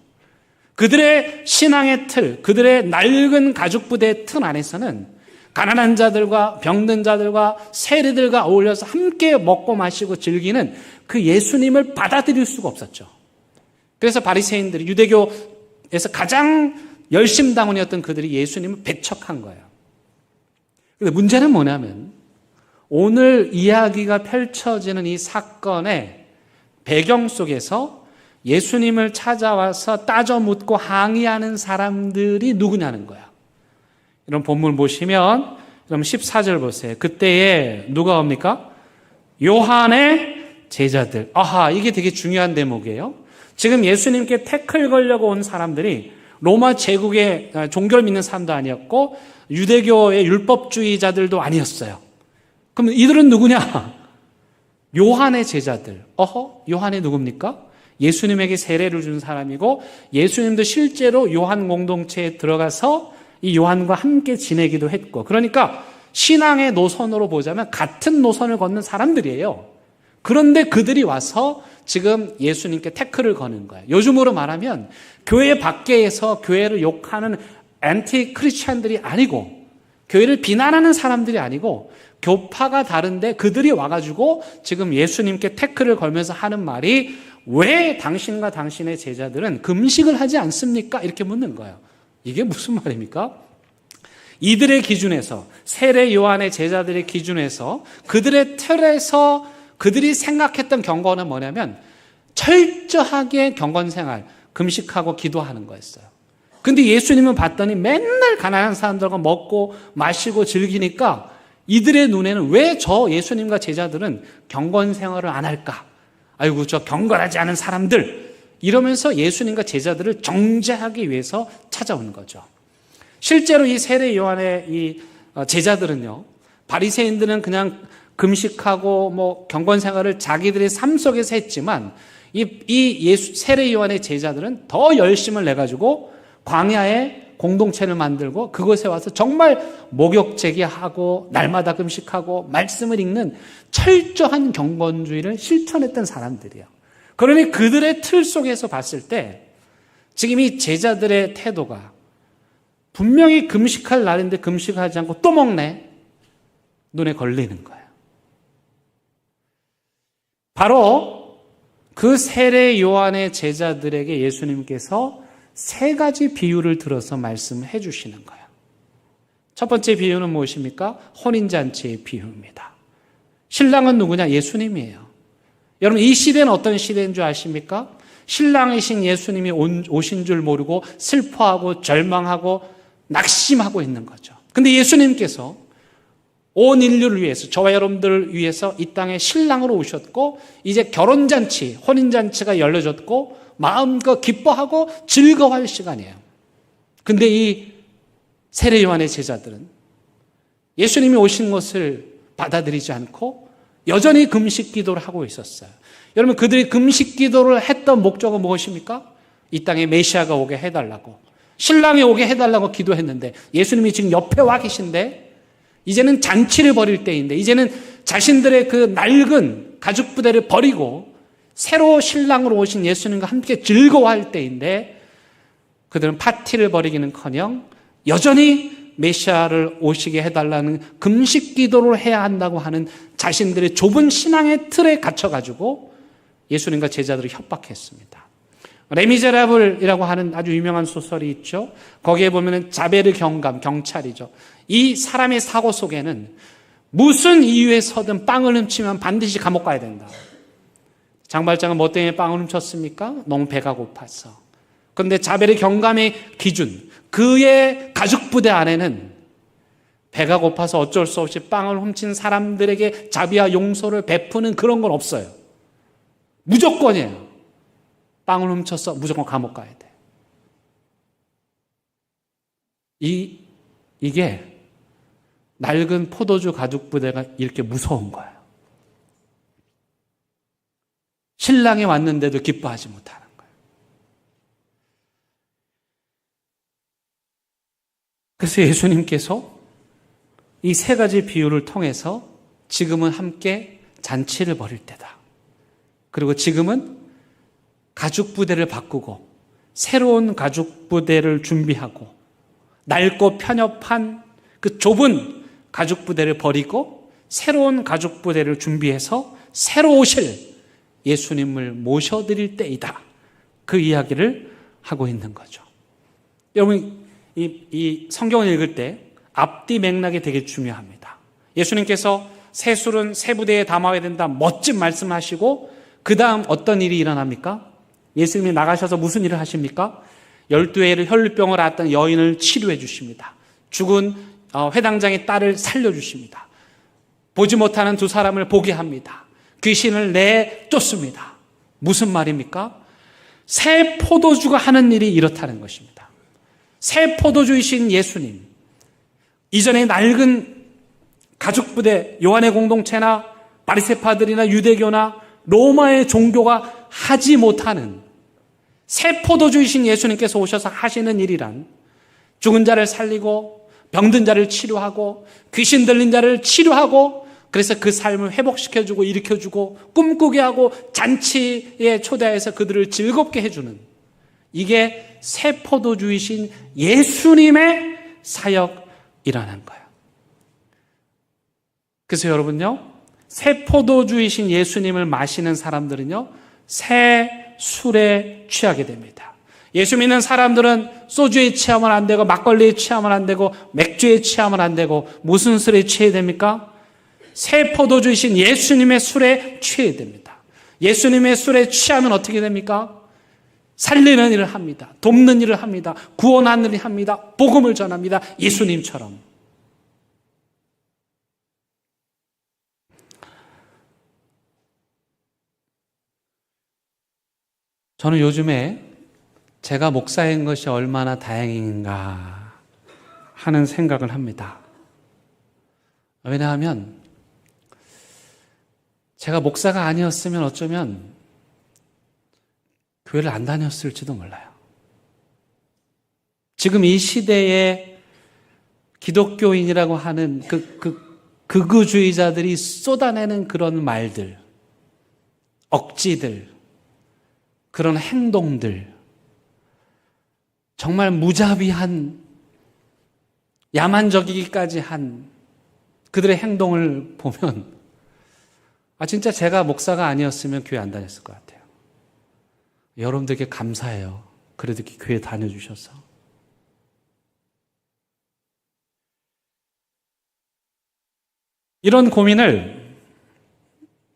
그들의 신앙의 틀, 그들의 낡은 가죽부대의 틀 안에서는 가난한 자들과 병든 자들과 세리들과 어울려서 함께 먹고 마시고 즐기는 그 예수님을 받아들일 수가 없었죠. 그래서 바리새인들이, 유대교에서 가장 열심당원이었던 그들이 예수님을 배척한 거예요. 근데 문제는 뭐냐면 오늘 이야기가 펼쳐지는 이 사건의 배경 속에서 예수님을 찾아와서 따져 묻고 항의하는 사람들이 누구냐는 거야. 이런 본문 보시면 그럼 14절 보세요. 그때에 누가 옵니까? 요한의 제자들. 아하, 이게 되게 중요한 대목이에요. 지금 예수님께 태클 걸려고 온 사람들이 로마 제국의 종교를 믿는 사람도 아니었고 유대교의 율법주의자들도 아니었어요. 그럼 이들은 누구냐? 요한의 제자들. 요한이 누굽니까? 예수님에게 세례를 준 사람이고 예수님도 실제로 요한 공동체에 들어가서 이 요한과 함께 지내기도 했고, 그러니까 신앙의 노선으로 보자면 같은 노선을 걷는 사람들이에요. 그런데 그들이 와서 지금 예수님께 태클을 거는 거예요. 요즘으로 말하면 교회 밖에서 교회를 욕하는 앤티 크리스찬들이 아니고, 교회를 비난하는 사람들이 아니고, 교파가 다른데 그들이 와가지고 지금 예수님께 태클을 걸면서 하는 말이, 왜 당신과 당신의 제자들은 금식을 하지 않습니까? 이렇게 묻는 거예요. 이게 무슨 말입니까? 이들의 기준에서, 세례 요한의 제자들의 기준에서, 그들의 틀에서 그들이 생각했던 경건은 뭐냐면 철저하게 경건 생활, 금식하고 기도하는 거였어요. 근데 예수님은 봤더니 맨날 가난한 사람들과 먹고 마시고 즐기니까 이들의 눈에는 왜 저 예수님과 제자들은 경건 생활을 안 할까? 아이고, 저 경건하지 않은 사람들, 이러면서 예수님과 제자들을 정죄하기 위해서 찾아온 거죠. 실제로 이 세례 요한의 이 제자들은요, 바리새인들은 그냥 금식하고 경건 생활을 자기들의 삶 속에서 했지만 이 세례 요한의 제자들은 더 열심을 내 가지고 광야에 공동체를 만들고 그곳에 와서 정말 목욕 제기하고 날마다 금식하고 말씀을 읽는 철저한 경건주의를 실천했던 사람들이에요. 그러니 그들의 틀 속에서 봤을 때 지금 이 제자들의 태도가 분명히 금식할 날인데 금식하지 않고 또 먹네, 눈에 걸리는 거예요. 바로 그 세례 요한의 제자들에게 예수님께서 세 가지 비유를 들어서 말씀해 주시는 거예요. 첫 번째 비유는 무엇입니까? 혼인잔치의 비유입니다. 신랑은 누구냐? 예수님이에요. 여러분, 이 시대는 어떤 시대인 줄 아십니까? 신랑이신 예수님이 오신 줄 모르고 슬퍼하고 절망하고 낙심하고 있는 거죠. 근데 예수님께서 온 인류를 위해서, 저와 여러분들을 위해서 이 땅에 신랑으로 오셨고 이제 결혼잔치, 혼인잔치가 열려졌고 마음껏 기뻐하고 즐거워할 시간이에요. 근데 이 세례 요한의 제자들은 예수님이 오신 것을 받아들이지 않고 여전히 금식 기도를 하고 있었어요. 여러분, 그들이 금식 기도를 했던 목적은 무엇입니까? 이 땅에 메시아가 오게 해달라고, 신랑이 오게 해달라고 기도했는데 예수님이 지금 옆에 와 계신데 이제는 잔치를 벌일 때인데, 이제는 자신들의 그 낡은 가죽 부대를 버리고 새로 신랑으로 오신 예수님과 함께 즐거워할 때인데 그들은 파티를 벌이기는커녕 여전히 메시아를 오시게 해달라는 금식 기도를 해야 한다고 하는 자신들의 좁은 신앙의 틀에 갇혀가지고 예수님과 제자들을 협박했습니다. 레미제라블이라고 하는 아주 유명한 소설이 있죠. 거기에 보면 자베르 경찰이죠. 이 사람의 사고 속에는 무슨 이유에서든 빵을 훔치면 반드시 감옥 가야 된다. 장발장은 뭐 때문에 빵을 훔쳤습니까? 너무 배가 고파서. 그런데 자베르 경감의 기준, 그의 가죽 부대 안에는 배가 고파서 어쩔 수 없이 빵을 훔친 사람들에게 자비와 용서를 베푸는 그런 건 없어요. 무조건이에요. 빵을 훔쳐서 무조건 감옥 가야 돼. 이게 낡은 포도주 가죽 부대가 이렇게 무서운 거예요. 신랑이 왔는데도 기뻐하지 못하는 거예요. 그래서 예수님께서 이 세 가지 비유를 통해서 지금은 함께 잔치를 벌일 때다. 그리고 지금은 가죽 부대를 바꾸고 새로운 가죽 부대를 준비하고 낡고 편협한 그 좁은 가죽 부대를 버리고 새로운 가죽 부대를 준비해서 새로 오실 예수님을 모셔드릴 때이다. 그 이야기를 하고 있는 거죠. 여러분, 이 성경을 읽을 때 앞뒤 맥락이 되게 중요합니다. 예수님께서 새술은 새 부대에 담아야 된다. 멋진 말씀하시고 그 다음 어떤 일이 일어납니까? 예수님이 나가셔서 무슨 일을 하십니까? 12회를 혈루병을 앓았던 여인을 치료해 주십니다. 죽은 회당장의 딸을 살려주십니다. 보지 못하는 두 사람을 보게 합니다. 귀신을 내쫓습니다. 무슨 말입니까? 새 포도주가 하는 일이 이렇다는 것입니다. 새 포도주이신 예수님, 이전에 낡은 가죽부대, 요한의 공동체나 바리새파들이나 유대교나 로마의 종교가 하지 못하는 새 포도주이신 예수님께서 오셔서 하시는 일이란 죽은 자를 살리고 병든 자를 치료하고 귀신 들린 자를 치료하고 그래서 그 삶을 회복시켜주고 일으켜주고 꿈꾸게 하고 잔치에 초대해서 그들을 즐겁게 해주는, 이게 새 포도주이신 예수님의 사역이라는 거예요. 그래서 여러분요, 새 포도주이신 예수님을 마시는 사람들은요, 새 술에 취하게 됩니다. 예수 믿는 사람들은 소주에 취하면 안 되고 막걸리에 취하면 안 되고 맥주에 취하면 안 되고 무슨 술에 취해야 됩니까? 새 포도주이신 예수님의 술에 취해야 됩니다. 예수님의 술에 취하면 어떻게 됩니까? 살리는 일을 합니다. 돕는 일을 합니다. 구원하는 일을 합니다. 복음을 전합니다. 예수님처럼. 저는 요즘에 제가 목사인 것이 얼마나 다행인가 하는 생각을 합니다. 왜냐하면 제가 목사가 아니었으면 어쩌면 교회를 안 다녔을지도 몰라요. 지금 이 시대에 기독교인이라고 하는 극우주의자들이 쏟아내는 그런 말들, 억지들, 그런 행동들, 정말 무자비한, 야만적이기까지 한 그들의 행동을 보면 진짜 제가 목사가 아니었으면 교회 안 다녔을 것 같아요. 여러분들께 감사해요. 그래도 이렇게 교회 다녀주셔서. 이런 고민을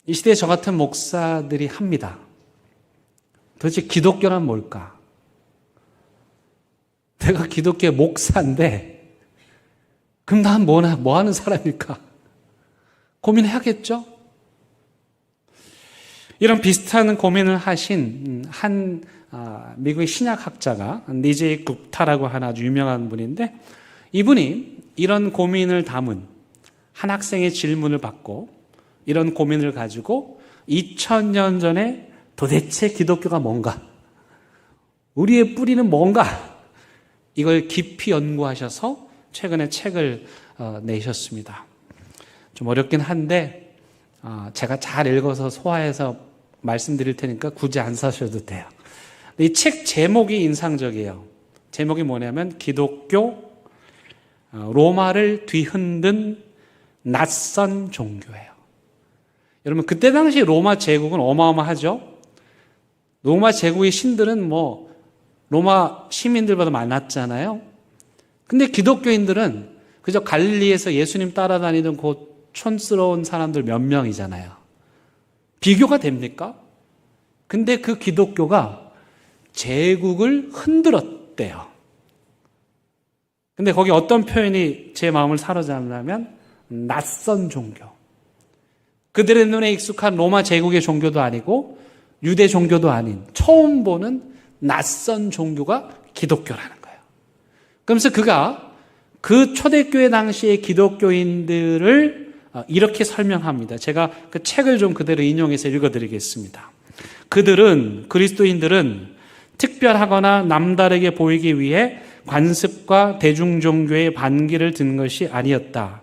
이 시대에 저 같은 목사들이 합니다. 도대체 기독교란 뭘까? 내가 기독교의 목사인데 그럼 난 뭐 하는 사람일까? 고민해야겠죠? 이런 비슷한 고민을 하신 한 미국의 신약학자가 니제이 굽타라고 하는 아주 유명한 분인데, 이분이 이런 고민을 담은 한 학생의 질문을 받고 이런 고민을 가지고 2000년 전에 도대체 기독교가 뭔가, 우리의 뿌리는 뭔가, 이걸 깊이 연구하셔서 최근에 책을 내셨습니다. 좀 어렵긴 한데 제가 잘 읽어서 소화해서 말씀드릴 테니까 굳이 안 사셔도 돼요. 이 책 제목이 인상적이에요. 제목이 뭐냐면 기독교, 로마를 뒤흔든 낯선 종교예요. 여러분, 그때 당시 로마 제국은 어마어마하죠. 로마 제국의 신들은 로마 시민들보다 많았잖아요. 근데 기독교인들은 그저 갈릴리에서 예수님 따라다니던 그 촌스러운 사람들 몇 명이잖아요. 비교가 됩니까? 근데 그 기독교가 제국을 흔들었대요. 근데 거기 어떤 표현이 제 마음을 사로잡냐면 낯선 종교. 그들의 눈에 익숙한 로마 제국의 종교도 아니고 유대 종교도 아닌 처음 보는 낯선 종교가 기독교라는 거예요. 그러면서 그가 그 초대교회 당시의 기독교인들을 이렇게 설명합니다. 제가 그 책을 좀 그대로 인용해서 읽어드리겠습니다. 그리스도인들은 특별하거나 남다르게 보이기 위해 관습과 대중종교의 반기를 든 것이 아니었다.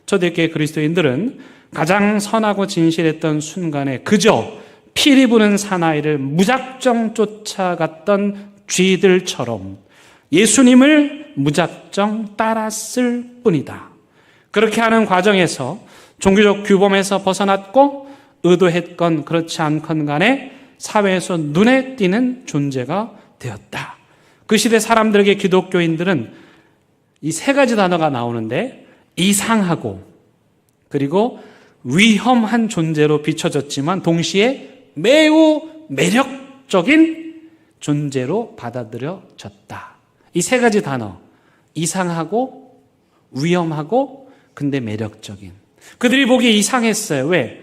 초대교회 그리스도인들은 가장 선하고 진실했던 순간에 그저 피리 부는 사나이를 무작정 쫓아갔던 쥐들처럼 예수님을 무작정 따랐을 뿐이다. 그렇게 하는 과정에서 종교적 규범에서 벗어났고 의도했건 그렇지 않건 간에 사회에서 눈에 띄는 존재가 되었다. 그 시대 사람들에게 기독교인들은 이 세 가지 단어가 나오는데 이상하고 그리고 위험한 존재로 비춰졌지만 동시에 매우 매력적인 존재로 받아들여졌다. 이 세 가지 단어, 이상하고 위험하고 근데 매력적인. 그들이 보기에 이상했어요. 왜?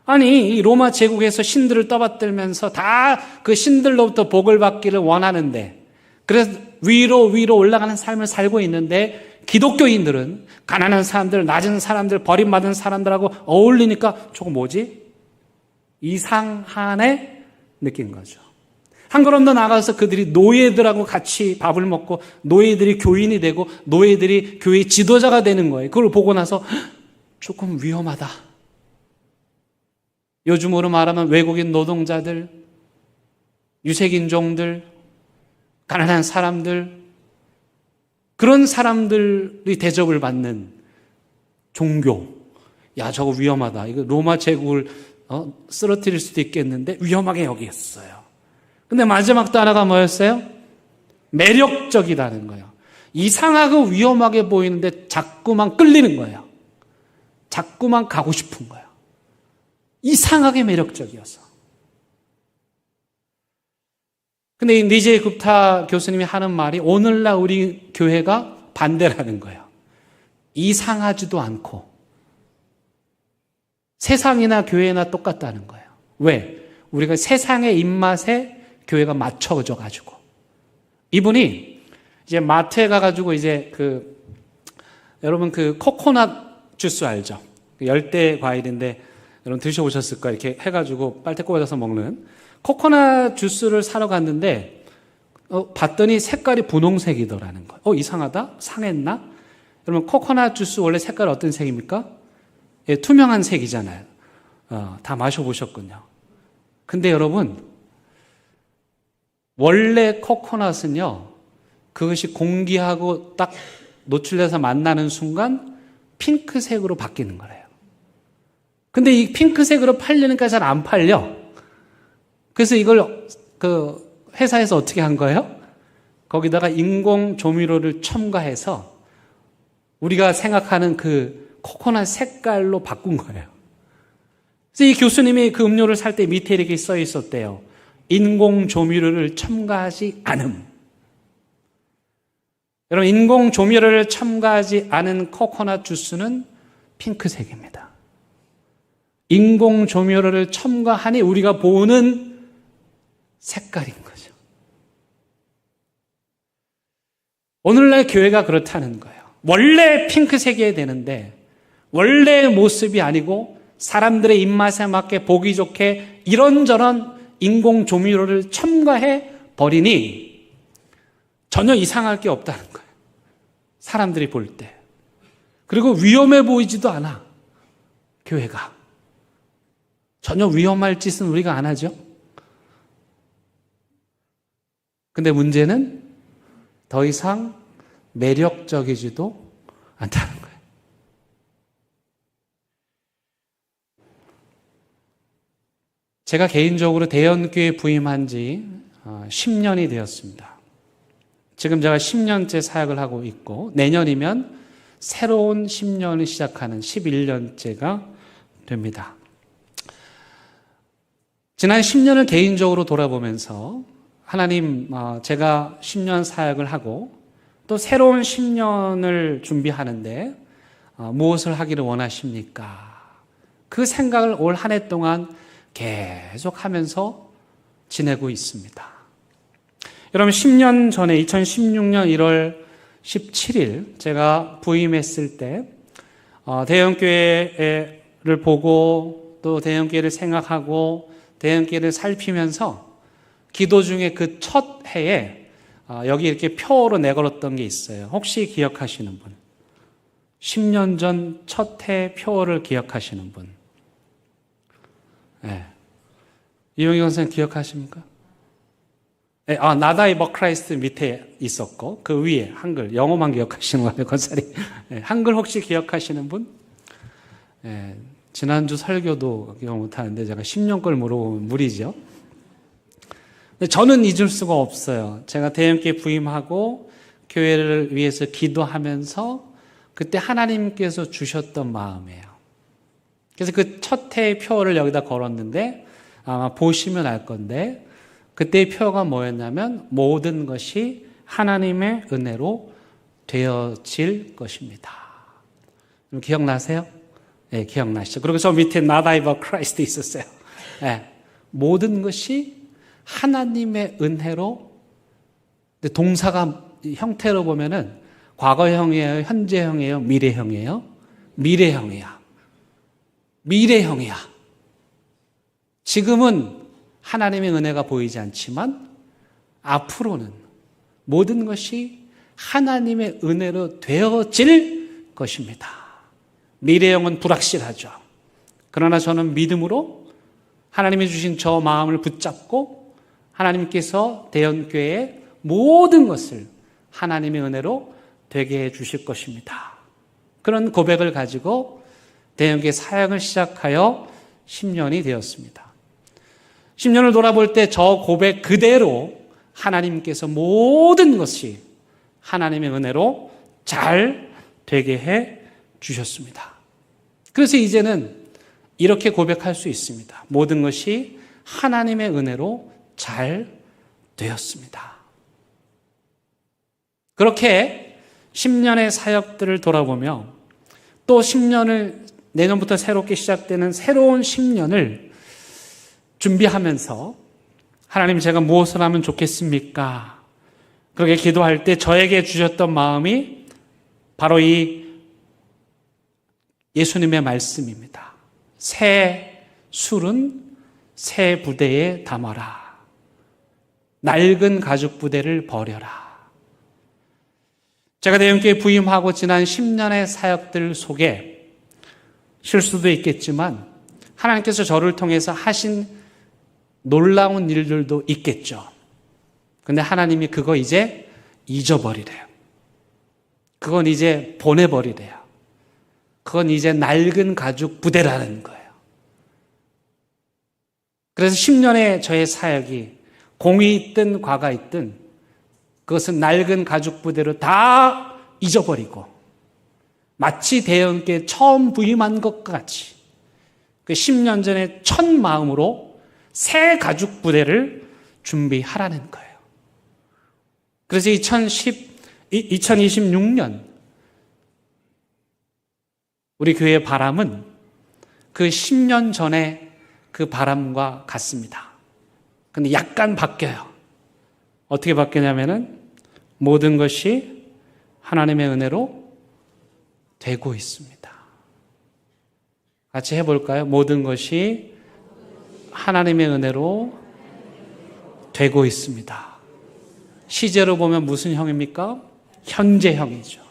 아니 이 로마 제국에서 신들을 떠받들면서 다 그 신들로부터 복을 받기를 원하는데 그래서 위로 올라가는 삶을 살고 있는데 기독교인들은 가난한 사람들, 낮은 사람들, 버림받은 사람들하고 어울리니까 저거 뭐지? 이상하네 느낀 거죠. 한 걸음 더 나가서 그들이 노예들하고 같이 밥을 먹고 노예들이 교인이 되고 노예들이 교회 지도자가 되는 거예요. 그걸 보고 나서 조금 위험하다. 요즘으로 말하면 외국인 노동자들, 유색인종들, 가난한 사람들, 그런 사람들이 대접을 받는 종교. 야, 저거 위험하다. 이거 로마 제국을 쓰러뜨릴 수도 있겠는데 위험하게 여기겠어요. 근데 마지막 단어가 뭐였어요? 매력적이라는 거예요. 이상하고 위험하게 보이는데 자꾸만 끌리는 거예요. 자꾸만 가고 싶은 거예요. 이상하게 매력적이어서. 근데 이 니제 굽타 교수님이 하는 말이 오늘날 우리 교회가 반대라는 거예요. 이상하지도 않고 세상이나 교회나 똑같다는 거예요. 왜? 우리가 세상의 입맛에 교회가 맞춰져 가지고 이분이 이제 마트에 가가지고 이제 여러분 코코넛 주스 알죠? 열대 과일인데 여러분 드셔보셨을 거예요. 이렇게 해가지고 빨대 꽂아서 먹는 코코넛 주스를 사러 갔는데 봤더니 색깔이 분홍색이더라는 거예요. 이상하다? 상했나? 여러분 코코넛 주스 원래 색깔 어떤 색입니까? 예, 투명한 색이잖아요. 다 마셔보셨군요. 근데 여러분 원래 코코넛은요 그것이 공기하고 딱 노출돼서 만나는 순간 핑크색으로 바뀌는 거래요. 근데 이 핑크색으로 팔리니까 잘 안 팔려. 그래서 이걸 회사에서 어떻게 한 거예요? 거기다가 인공 조미료를 첨가해서 우리가 생각하는 그 코코넛 색깔로 바꾼 거예요. 그래서 이 교수님이 그 음료를 살 때 밑에 이렇게 써 있었대요. 인공 조미료를 첨가하지 않음. 여러분 인공 조미료를 첨가하지 않은 코코넛 주스는 핑크색입니다. 인공 조미료를 첨가하니 우리가 보는 색깔인 거죠. 오늘날 교회가 그렇다는 거예요. 원래 핑크색이어야 되는데 원래의 모습이 아니고 사람들의 입맛에 맞게 보기 좋게 이런저런 인공 조미료를 첨가해 버리니 전혀 이상할 게 없다는 거예요. 사람들이 볼 때. 그리고 위험해 보이지도 않아. 교회가. 전혀 위험할 짓은 우리가 안 하죠. 근데 문제는 더 이상 매력적이지도 않다는 거예요. 제가 개인적으로 대연교회 부임한 지 10년이 되었습니다. 지금 제가 10년째 사역을 하고 있고 내년이면 새로운 10년을 시작하는 11년째가 됩니다. 지난 10년을 개인적으로 돌아보면서 하나님, 제가 10년 사역을 하고 또 새로운 10년을 준비하는데 무엇을 하기를 원하십니까? 그 생각을 올 한 해 동안 계속 하면서 지내고 있습니다. 여러분 10년 전에 2016년 1월 17일 제가 부임했을 때 대형교회를 보고 또 대형교회를 생각하고 대형교회를 살피면서 기도 중에 그 첫 해에 여기 이렇게 표로 내걸었던 게 있어요. 혹시 기억하시는 분? 10년 전 첫 해 표를 기억하시는 분? 네. 이용희 선생님 기억하십니까? 나다이버 크라이스트 밑에 있었고 그 위에 한글, 영어만 기억하시는 거예요, 권사님. 한글 혹시 기억하시는 분? 지난주 설교도 기억 못하는데 제가 10년 걸 물어보면 무리죠. 근데 저는 잊을 수가 없어요. 제가 대형교회 부임하고 교회를 위해서 기도하면서 그때 하나님께서 주셨던 마음이에요. 그래서 그 첫 해의 표를 여기다 걸었는데 아마 보시면 알 건데 그때의 표가 뭐였냐면 모든 것이 하나님의 은혜로 되어질 것입니다. 기억나세요? 네, 기억나시죠? 그리고 저 밑에 Not I but Christ 있었어요. 네, 모든 것이 하나님의 은혜로, 근데 동사가 형태로 보면은 과거형이에요, 현재형이에요, 미래형이에요? 미래형이야. 미래형이야. 지금은 하나님의 은혜가 보이지 않지만 앞으로는 모든 것이 하나님의 은혜로 되어질 것입니다. 미래형은 불확실하죠. 그러나 저는 믿음으로 하나님이 주신 저 마음을 붙잡고 하나님께서 대연교회의 모든 것을 하나님의 은혜로 되게 해 주실 것입니다. 그런 고백을 가지고 대연교회 사역을 시작하여 10년이 되었습니다. 10년을 돌아볼 때 저 고백 그대로 하나님께서 모든 것이 하나님의 은혜로 잘 되게 해 주셨습니다. 그래서 이제는 이렇게 고백할 수 있습니다. 모든 것이 하나님의 은혜로 잘 되었습니다. 그렇게 10년의 사역들을 돌아보며 또 10년을 내년부터 새롭게 시작되는 새로운 10년을 준비하면서 하나님 제가 무엇을 하면 좋겠습니까? 그렇게 기도할 때 저에게 주셨던 마음이 바로 이 예수님의 말씀입니다. 새 술은 새 부대에 담아라. 낡은 가죽 부대를 버려라. 제가 대형교회 부임하고 지난 10년의 사역들 속에 실수도 있겠지만 하나님께서 저를 통해서 하신 놀라운 일들도 있겠죠. 근데 하나님이 그거 이제 잊어버리래요. 그건 이제 보내버리래요. 그건 이제 낡은 가죽 부대라는 거예요. 그래서 10년의 저의 사역이 공이 있든 과가 있든 그것은 낡은 가죽 부대로 다 잊어버리고 마치 대형교회 처음 부임한 것 같이 그 10년 전에 첫 마음으로 새 가죽 부대를 준비하라는 거예요. 그래서 2026년 우리 교회의 바람은 그 10년 전에 그 바람과 같습니다. 근데 약간 바뀌어요. 어떻게 바뀌냐면은 모든 것이 하나님의 은혜로 되고 있습니다. 같이 해볼까요? 모든 것이 하나님의 은혜로 되고 있습니다. 시제로 보면 무슨 형입니까? 현재형이죠.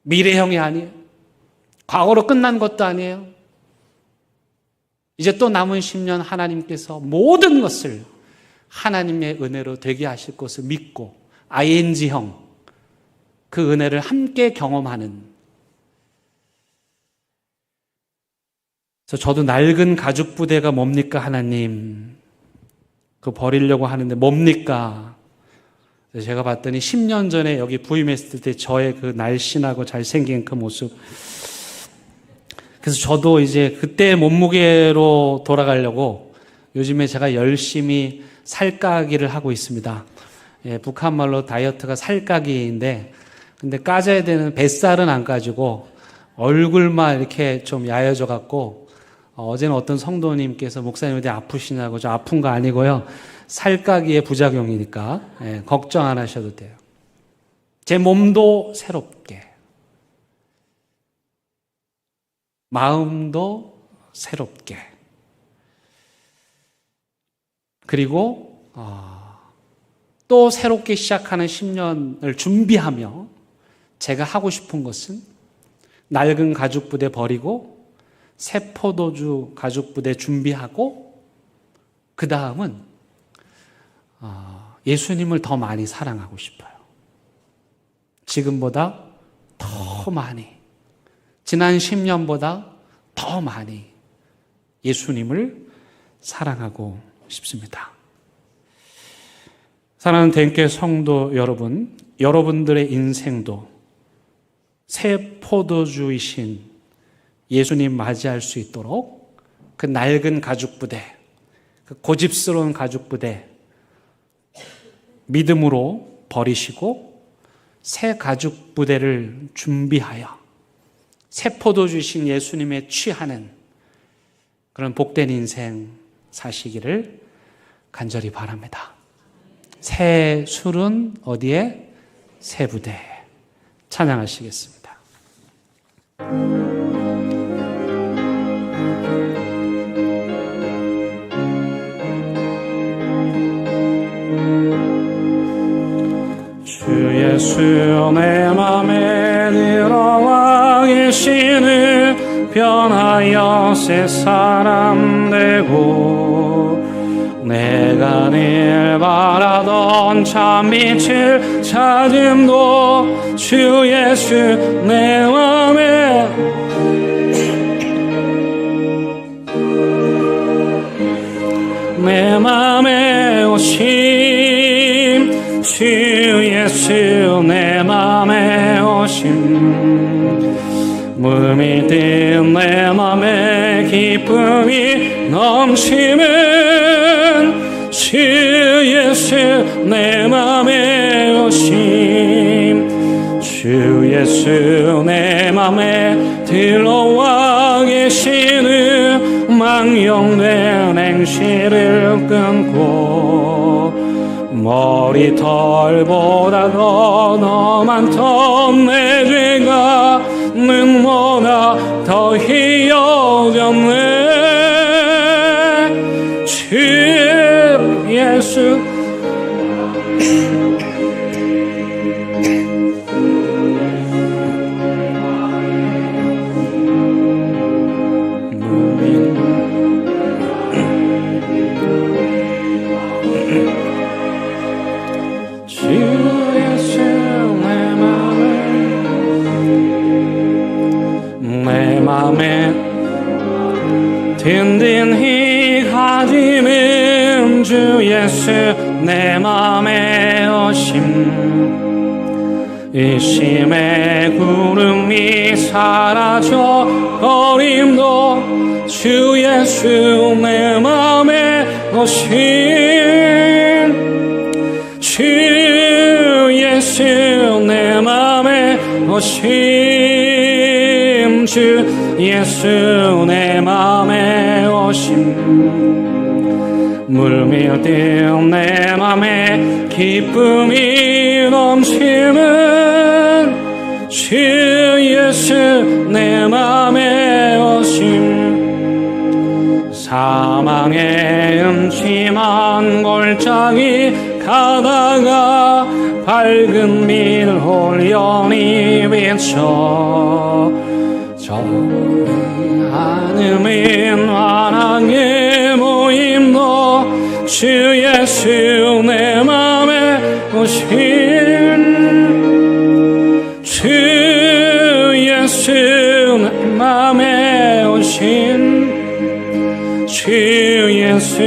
미래형이 아니에요. 과거로 끝난 것도 아니에요. 이제 또 남은 10년 하나님께서 모든 것을 하나님의 은혜로 되게 하실 것을 믿고 ING형 그 은혜를 함께 경험하는. 그래서 저도 낡은 가죽 부대가 뭡니까 하나님? 그거 버리려고 하는데 뭡니까? 그래서 제가 봤더니 10년 전에 여기 부임했을 때 저의 그 날씬하고 잘생긴 그 모습. 그래서 저도 이제 그때 몸무게로 돌아가려고 요즘에 제가 열심히 살까기를 하고 있습니다. 예, 북한 말로 다이어트가 살까기인데, 근데 까져야 되는 뱃살은 안 까지고 얼굴만 이렇게 좀 야여져 갖고 어제는 어떤 성도님께서 목사님 어디 아프시냐고. 저 아픈 거 아니고요. 살까기의 부작용이니까 걱정 안 하셔도 돼요. 제 몸도 새롭게, 마음도 새롭게, 그리고 또 새롭게 시작하는 10년을 준비하며 제가 하고 싶은 것은 낡은 가죽 부대 버리고 새 포도주 가죽 부대 준비하고 그 다음은 예수님을 더 많이 사랑하고 싶어요. 지금보다 더 많이, 지난 10년보다 더 많이 예수님을 사랑하고 싶습니다. 사랑하는 대인교회 성도 여러분, 여러분들의 인생도 새 포도주이신 예수님 맞이할 수 있도록 그 낡은 가죽부대, 그 고집스러운 가죽부대 믿음으로 버리시고 새 가죽부대를 준비하여 새 포도주이신 예수님에 취하는 그런 복된 인생 사시기를 간절히 바랍니다. 새 술은 어디에? 새 부대. 찬양하시겠습니다. 주 예수 내 맘에 들어와 계시는 변하여 새 사람 되고 내가 늘 바라던 참 빛을 찾음도 주 예수 내 맘에 오심 주 예수 내 맘에 오심 물밀 듯 내 맘에 기쁨이 넘치는 주 예수 내 맘에 오심 주 예수 내 맘에 들어와 계시는 망령된 행실을 끊고 머리털보다 더 많던 내 죄가 눈보다 더 희어졌네 주 예수 내 맘에 든든히 가지는 주 예수 내 맘에 오심 일심의 구름이 사라져 버림도 주 예수 내 맘에 오심 주 예수 내 맘에 오심 주 예수 내 맘에 오심 물밀듯 내 맘에 기쁨이 넘치는 주 예수 내 맘에 오심 사망의 음침한 골짜기 가다가 밝은 빛 홀연히 비쳐 저 하늘인 환상의 모임도 주 예수 내 맘에 오신 주 예수 내 맘에 오신 주 예수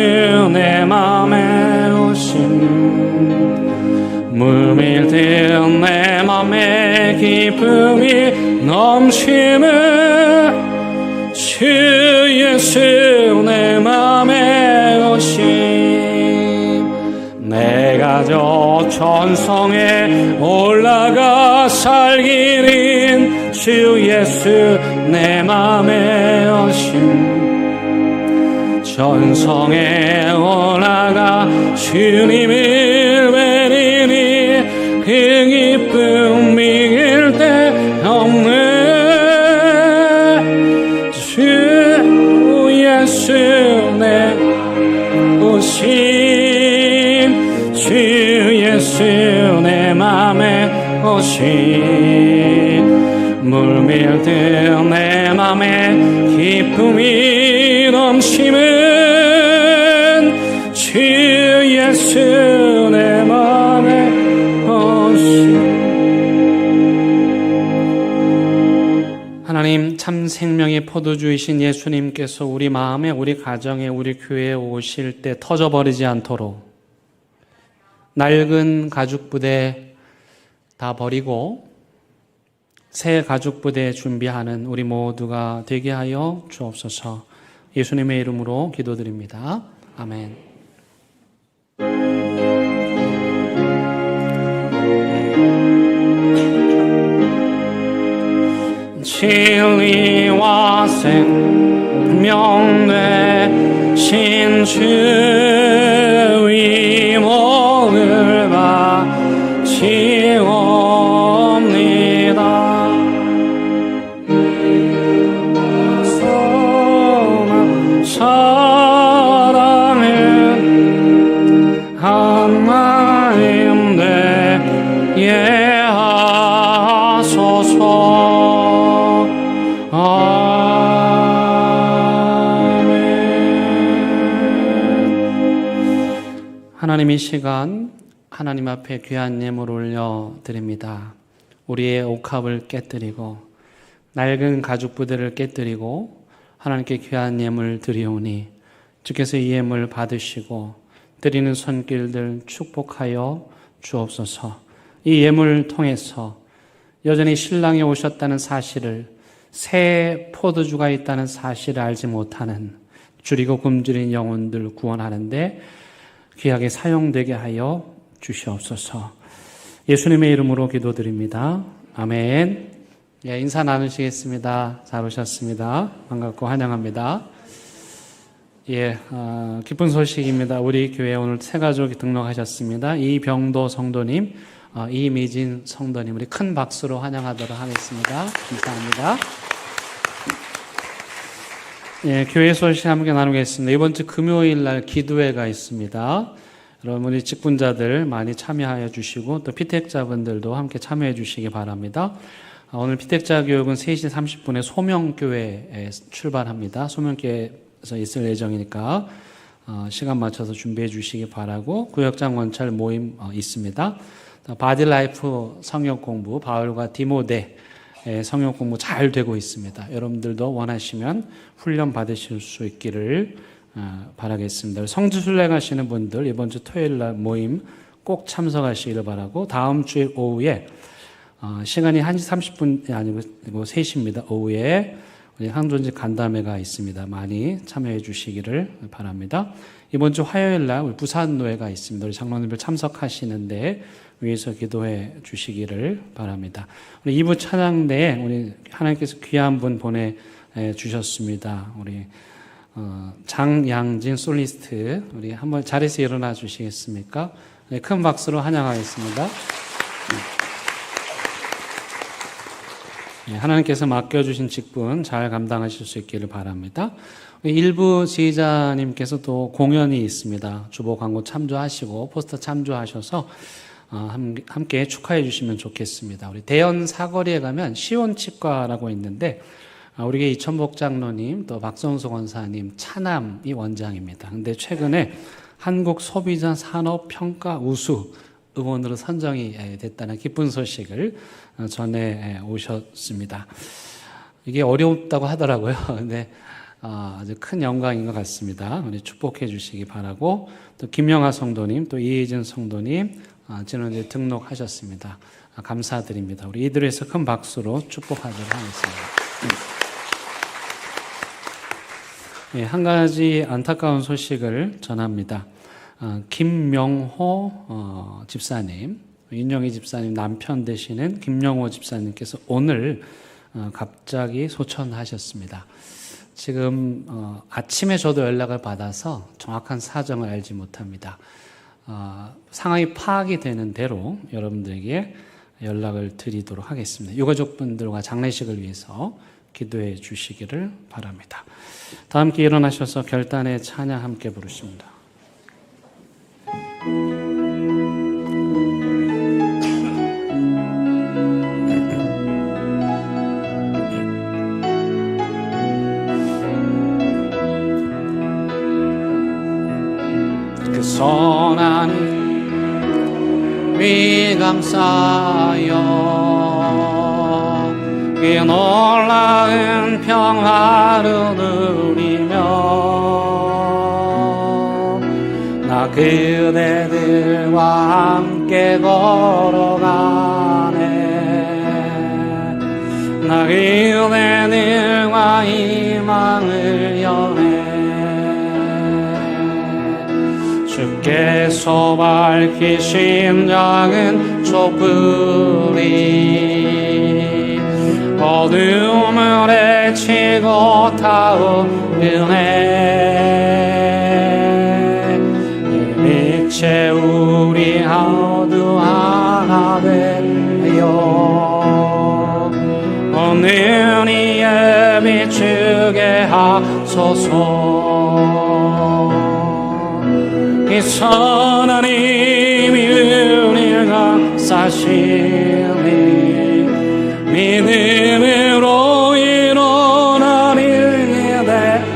내 맘에 오신 물밀듯 내 맘에 기쁨이 넘치는 주 예수 내 맘에 오심 내가 저 천성에 올라가 살기는 주 예수 내 맘에 오심 천성에 올라가 주님을 뵈리니 그 기쁨 이길 데 없네 주 예수 내 오심 주 예수 내 맘에 오심 물밀듯 내 맘에 기쁨이 넘치는 주 예수 내 맘에 참 생명의 포도주이신 예수님께서 우리 마음에, 우리 가정에, 우리 교회에 오실 때 터져버리지 않도록 낡은 가죽부대 다 버리고 새 가죽부대 준비하는 우리 모두가 되게 하여 주옵소서. 예수님의 이름으로 기도드립니다. 아멘. 진리와 생명 되신 주의 몸을 바치옵니다. 사랑은 하나님 되게 하소서. 하나님, 이 시간 하나님 앞에 귀한 예물 올려드립니다. 우리의 옥합을 깨뜨리고 낡은 가죽부대를 깨뜨리고 하나님께 귀한 예물 드리오니 주께서 이 예물 받으시고 드리는 손길들 축복하여 주옵소서. 이 예물을 통해서 여전히 신랑이 오셨다는 사실을, 새 포도주가 있다는 사실을 알지 못하는 줄이고 굶주린 영혼들 구원하는데 귀하게 사용되게 하여 주시옵소서. 예수님의 이름으로 기도드립니다. 아멘. 예, 인사 나누시겠습니다. 잘 오셨습니다. 반갑고 환영합니다. 예, 기쁜 소식입니다. 우리 교회 오늘 새 가족이 등록하셨습니다. 이병도 성도님, 이미진 성도님, 우리 큰 박수로 환영하도록 하겠습니다. 감사합니다. 예, 교회 소식 함께 나누겠습니다. 이번 주 금요일 날 기도회가 있습니다. 여러분, 우리 직분자들 많이 참여하여 주시고 또 피택자분들도 함께 참여해 주시기 바랍니다. 오늘 피택자 교육은 3시 30분에 소명교회에 출발합니다. 소명교회에서 있을 예정이니까 시간 맞춰서 준비해 주시기 바라고, 구역장 원찰 모임 있습니다. 바디라이프 성역 공부, 바울과 디모데 성역 공부 잘 되고 있습니다. 여러분들도 원하시면 훈련 받으실 수 있기를 바라겠습니다. 성지순례 가시는 분들 이번 주 토요일 날 모임 꼭 참석하시기를 바라고, 다음 주일 오후에 시간이 1시 30분이 아니고 3시입니다. 오후에 우리 항존지 간담회가 있습니다. 많이 참여해 주시기를 바랍니다. 이번 주 화요일 날 우리 부산 노회가 있습니다. 우리 장로님들 참석하시는데 위해서 기도해 주시기를 바랍니다. 우리 2부 찬양대에 우리 하나님께서 귀한 분 보내 주셨습니다. 우리 장양진 솔리스트, 우리 한번 자리에서 일어나 주시겠습니까? 네, 큰 박수로 환영하겠습니다. 네, 하나님께서 맡겨주신 직분 잘 감당하실 수 있기를 바랍니다. 일부 지휘자님께서 또 공연이 있습니다. 주보 광고 참조하시고 포스터 참조하셔서 함께 축하해 주시면 좋겠습니다. 우리 대연 사거리에 가면 시온치과라고 있는데 우리 이천복 장로님 또 박성수 권사님 차남이 원장입니다. 근데 최근에 한국 소비자 산업 평가 우수 의원으로 선정이 됐다는 기쁜 소식을 전해 오셨습니다. 이게 어렵다고 하더라고요. 근데 아주 큰 영광인 것 같습니다. 우리 축복해 주시기 바라고, 또 김영하 성도님, 또 이혜진 성도님 지난주에 등록하셨습니다. 감사드립니다. 우리 이들에서 큰 박수로 축복하도록 하겠습니다. 네, 한 가지 안타까운 소식을 전합니다. 김명호 집사님, 윤영희 집사님 남편 되시는 김명호 집사님께서 오늘 갑자기 소천하셨습니다. 지금 아침에 저도 연락을 받아서 정확한 사정을 알지 못합니다. 상황이 파악이 되는 대로 여러분들에게 연락을 드리도록 하겠습니다. 유가족분들과 장례식을 위해서 기도해 주시기를 바랍니다. 다 함께 일어나셔서 결단의 찬양 함께 부르십니다. 그 선한 위 감싸여 이 놀라운 평화를 누리며 나 그대들과 함께 걸어가네. 나 그대들과 희망을 여네. 주께서 밝히신 작은 촛불이 어둠을 헤치고 타오르네. 이 빛에 우리 모두 하나 되어 오늘 이에 비추게 하소서. 이 선한 힘이 우리를 감싸시니 믿음으로 일어나 밀게되하네.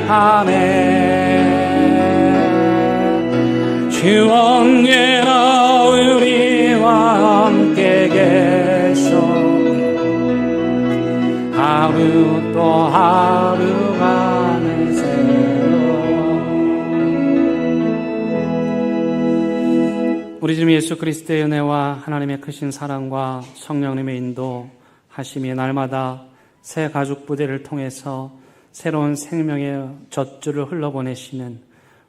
주 언제나 우리와 함께 계셔 하루 또 하루가 우리 주 예수 그리스도의 은혜와 하나님의 크신 사랑과 성령님의 인도하심이 날마다 새 가족 부대를 통해서 새로운 생명의 젖줄을 흘러보내시는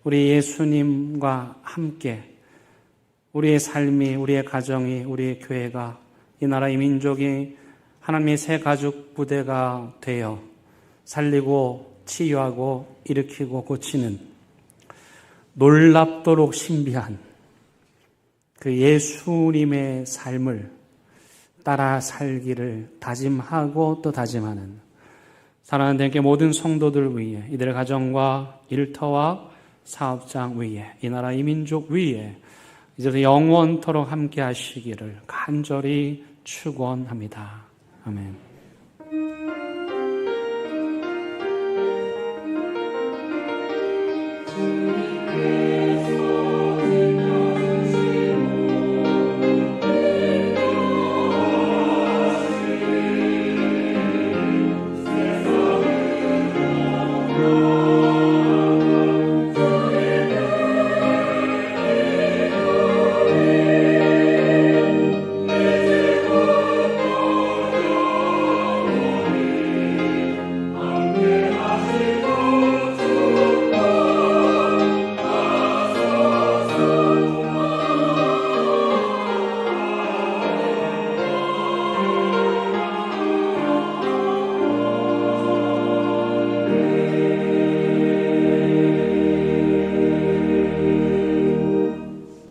우리 예수님과 함께 우리의 삶이, 우리의 가정이, 우리의 교회가, 이 나라의 민족이 하나님의 새 가족 부대가 되어 살리고 치유하고 일으키고 고치는 놀랍도록 신비한 그 예수님의 삶을 따라 살기를 다짐하고 또 다짐하는 사랑하는 대개 모든 성도들 위해, 이들의 가정과 일터와 사업장 위에, 이 나라 이 민족 위에 이제도 영원토록 함께 하시기를 간절히 축원합니다. 아멘.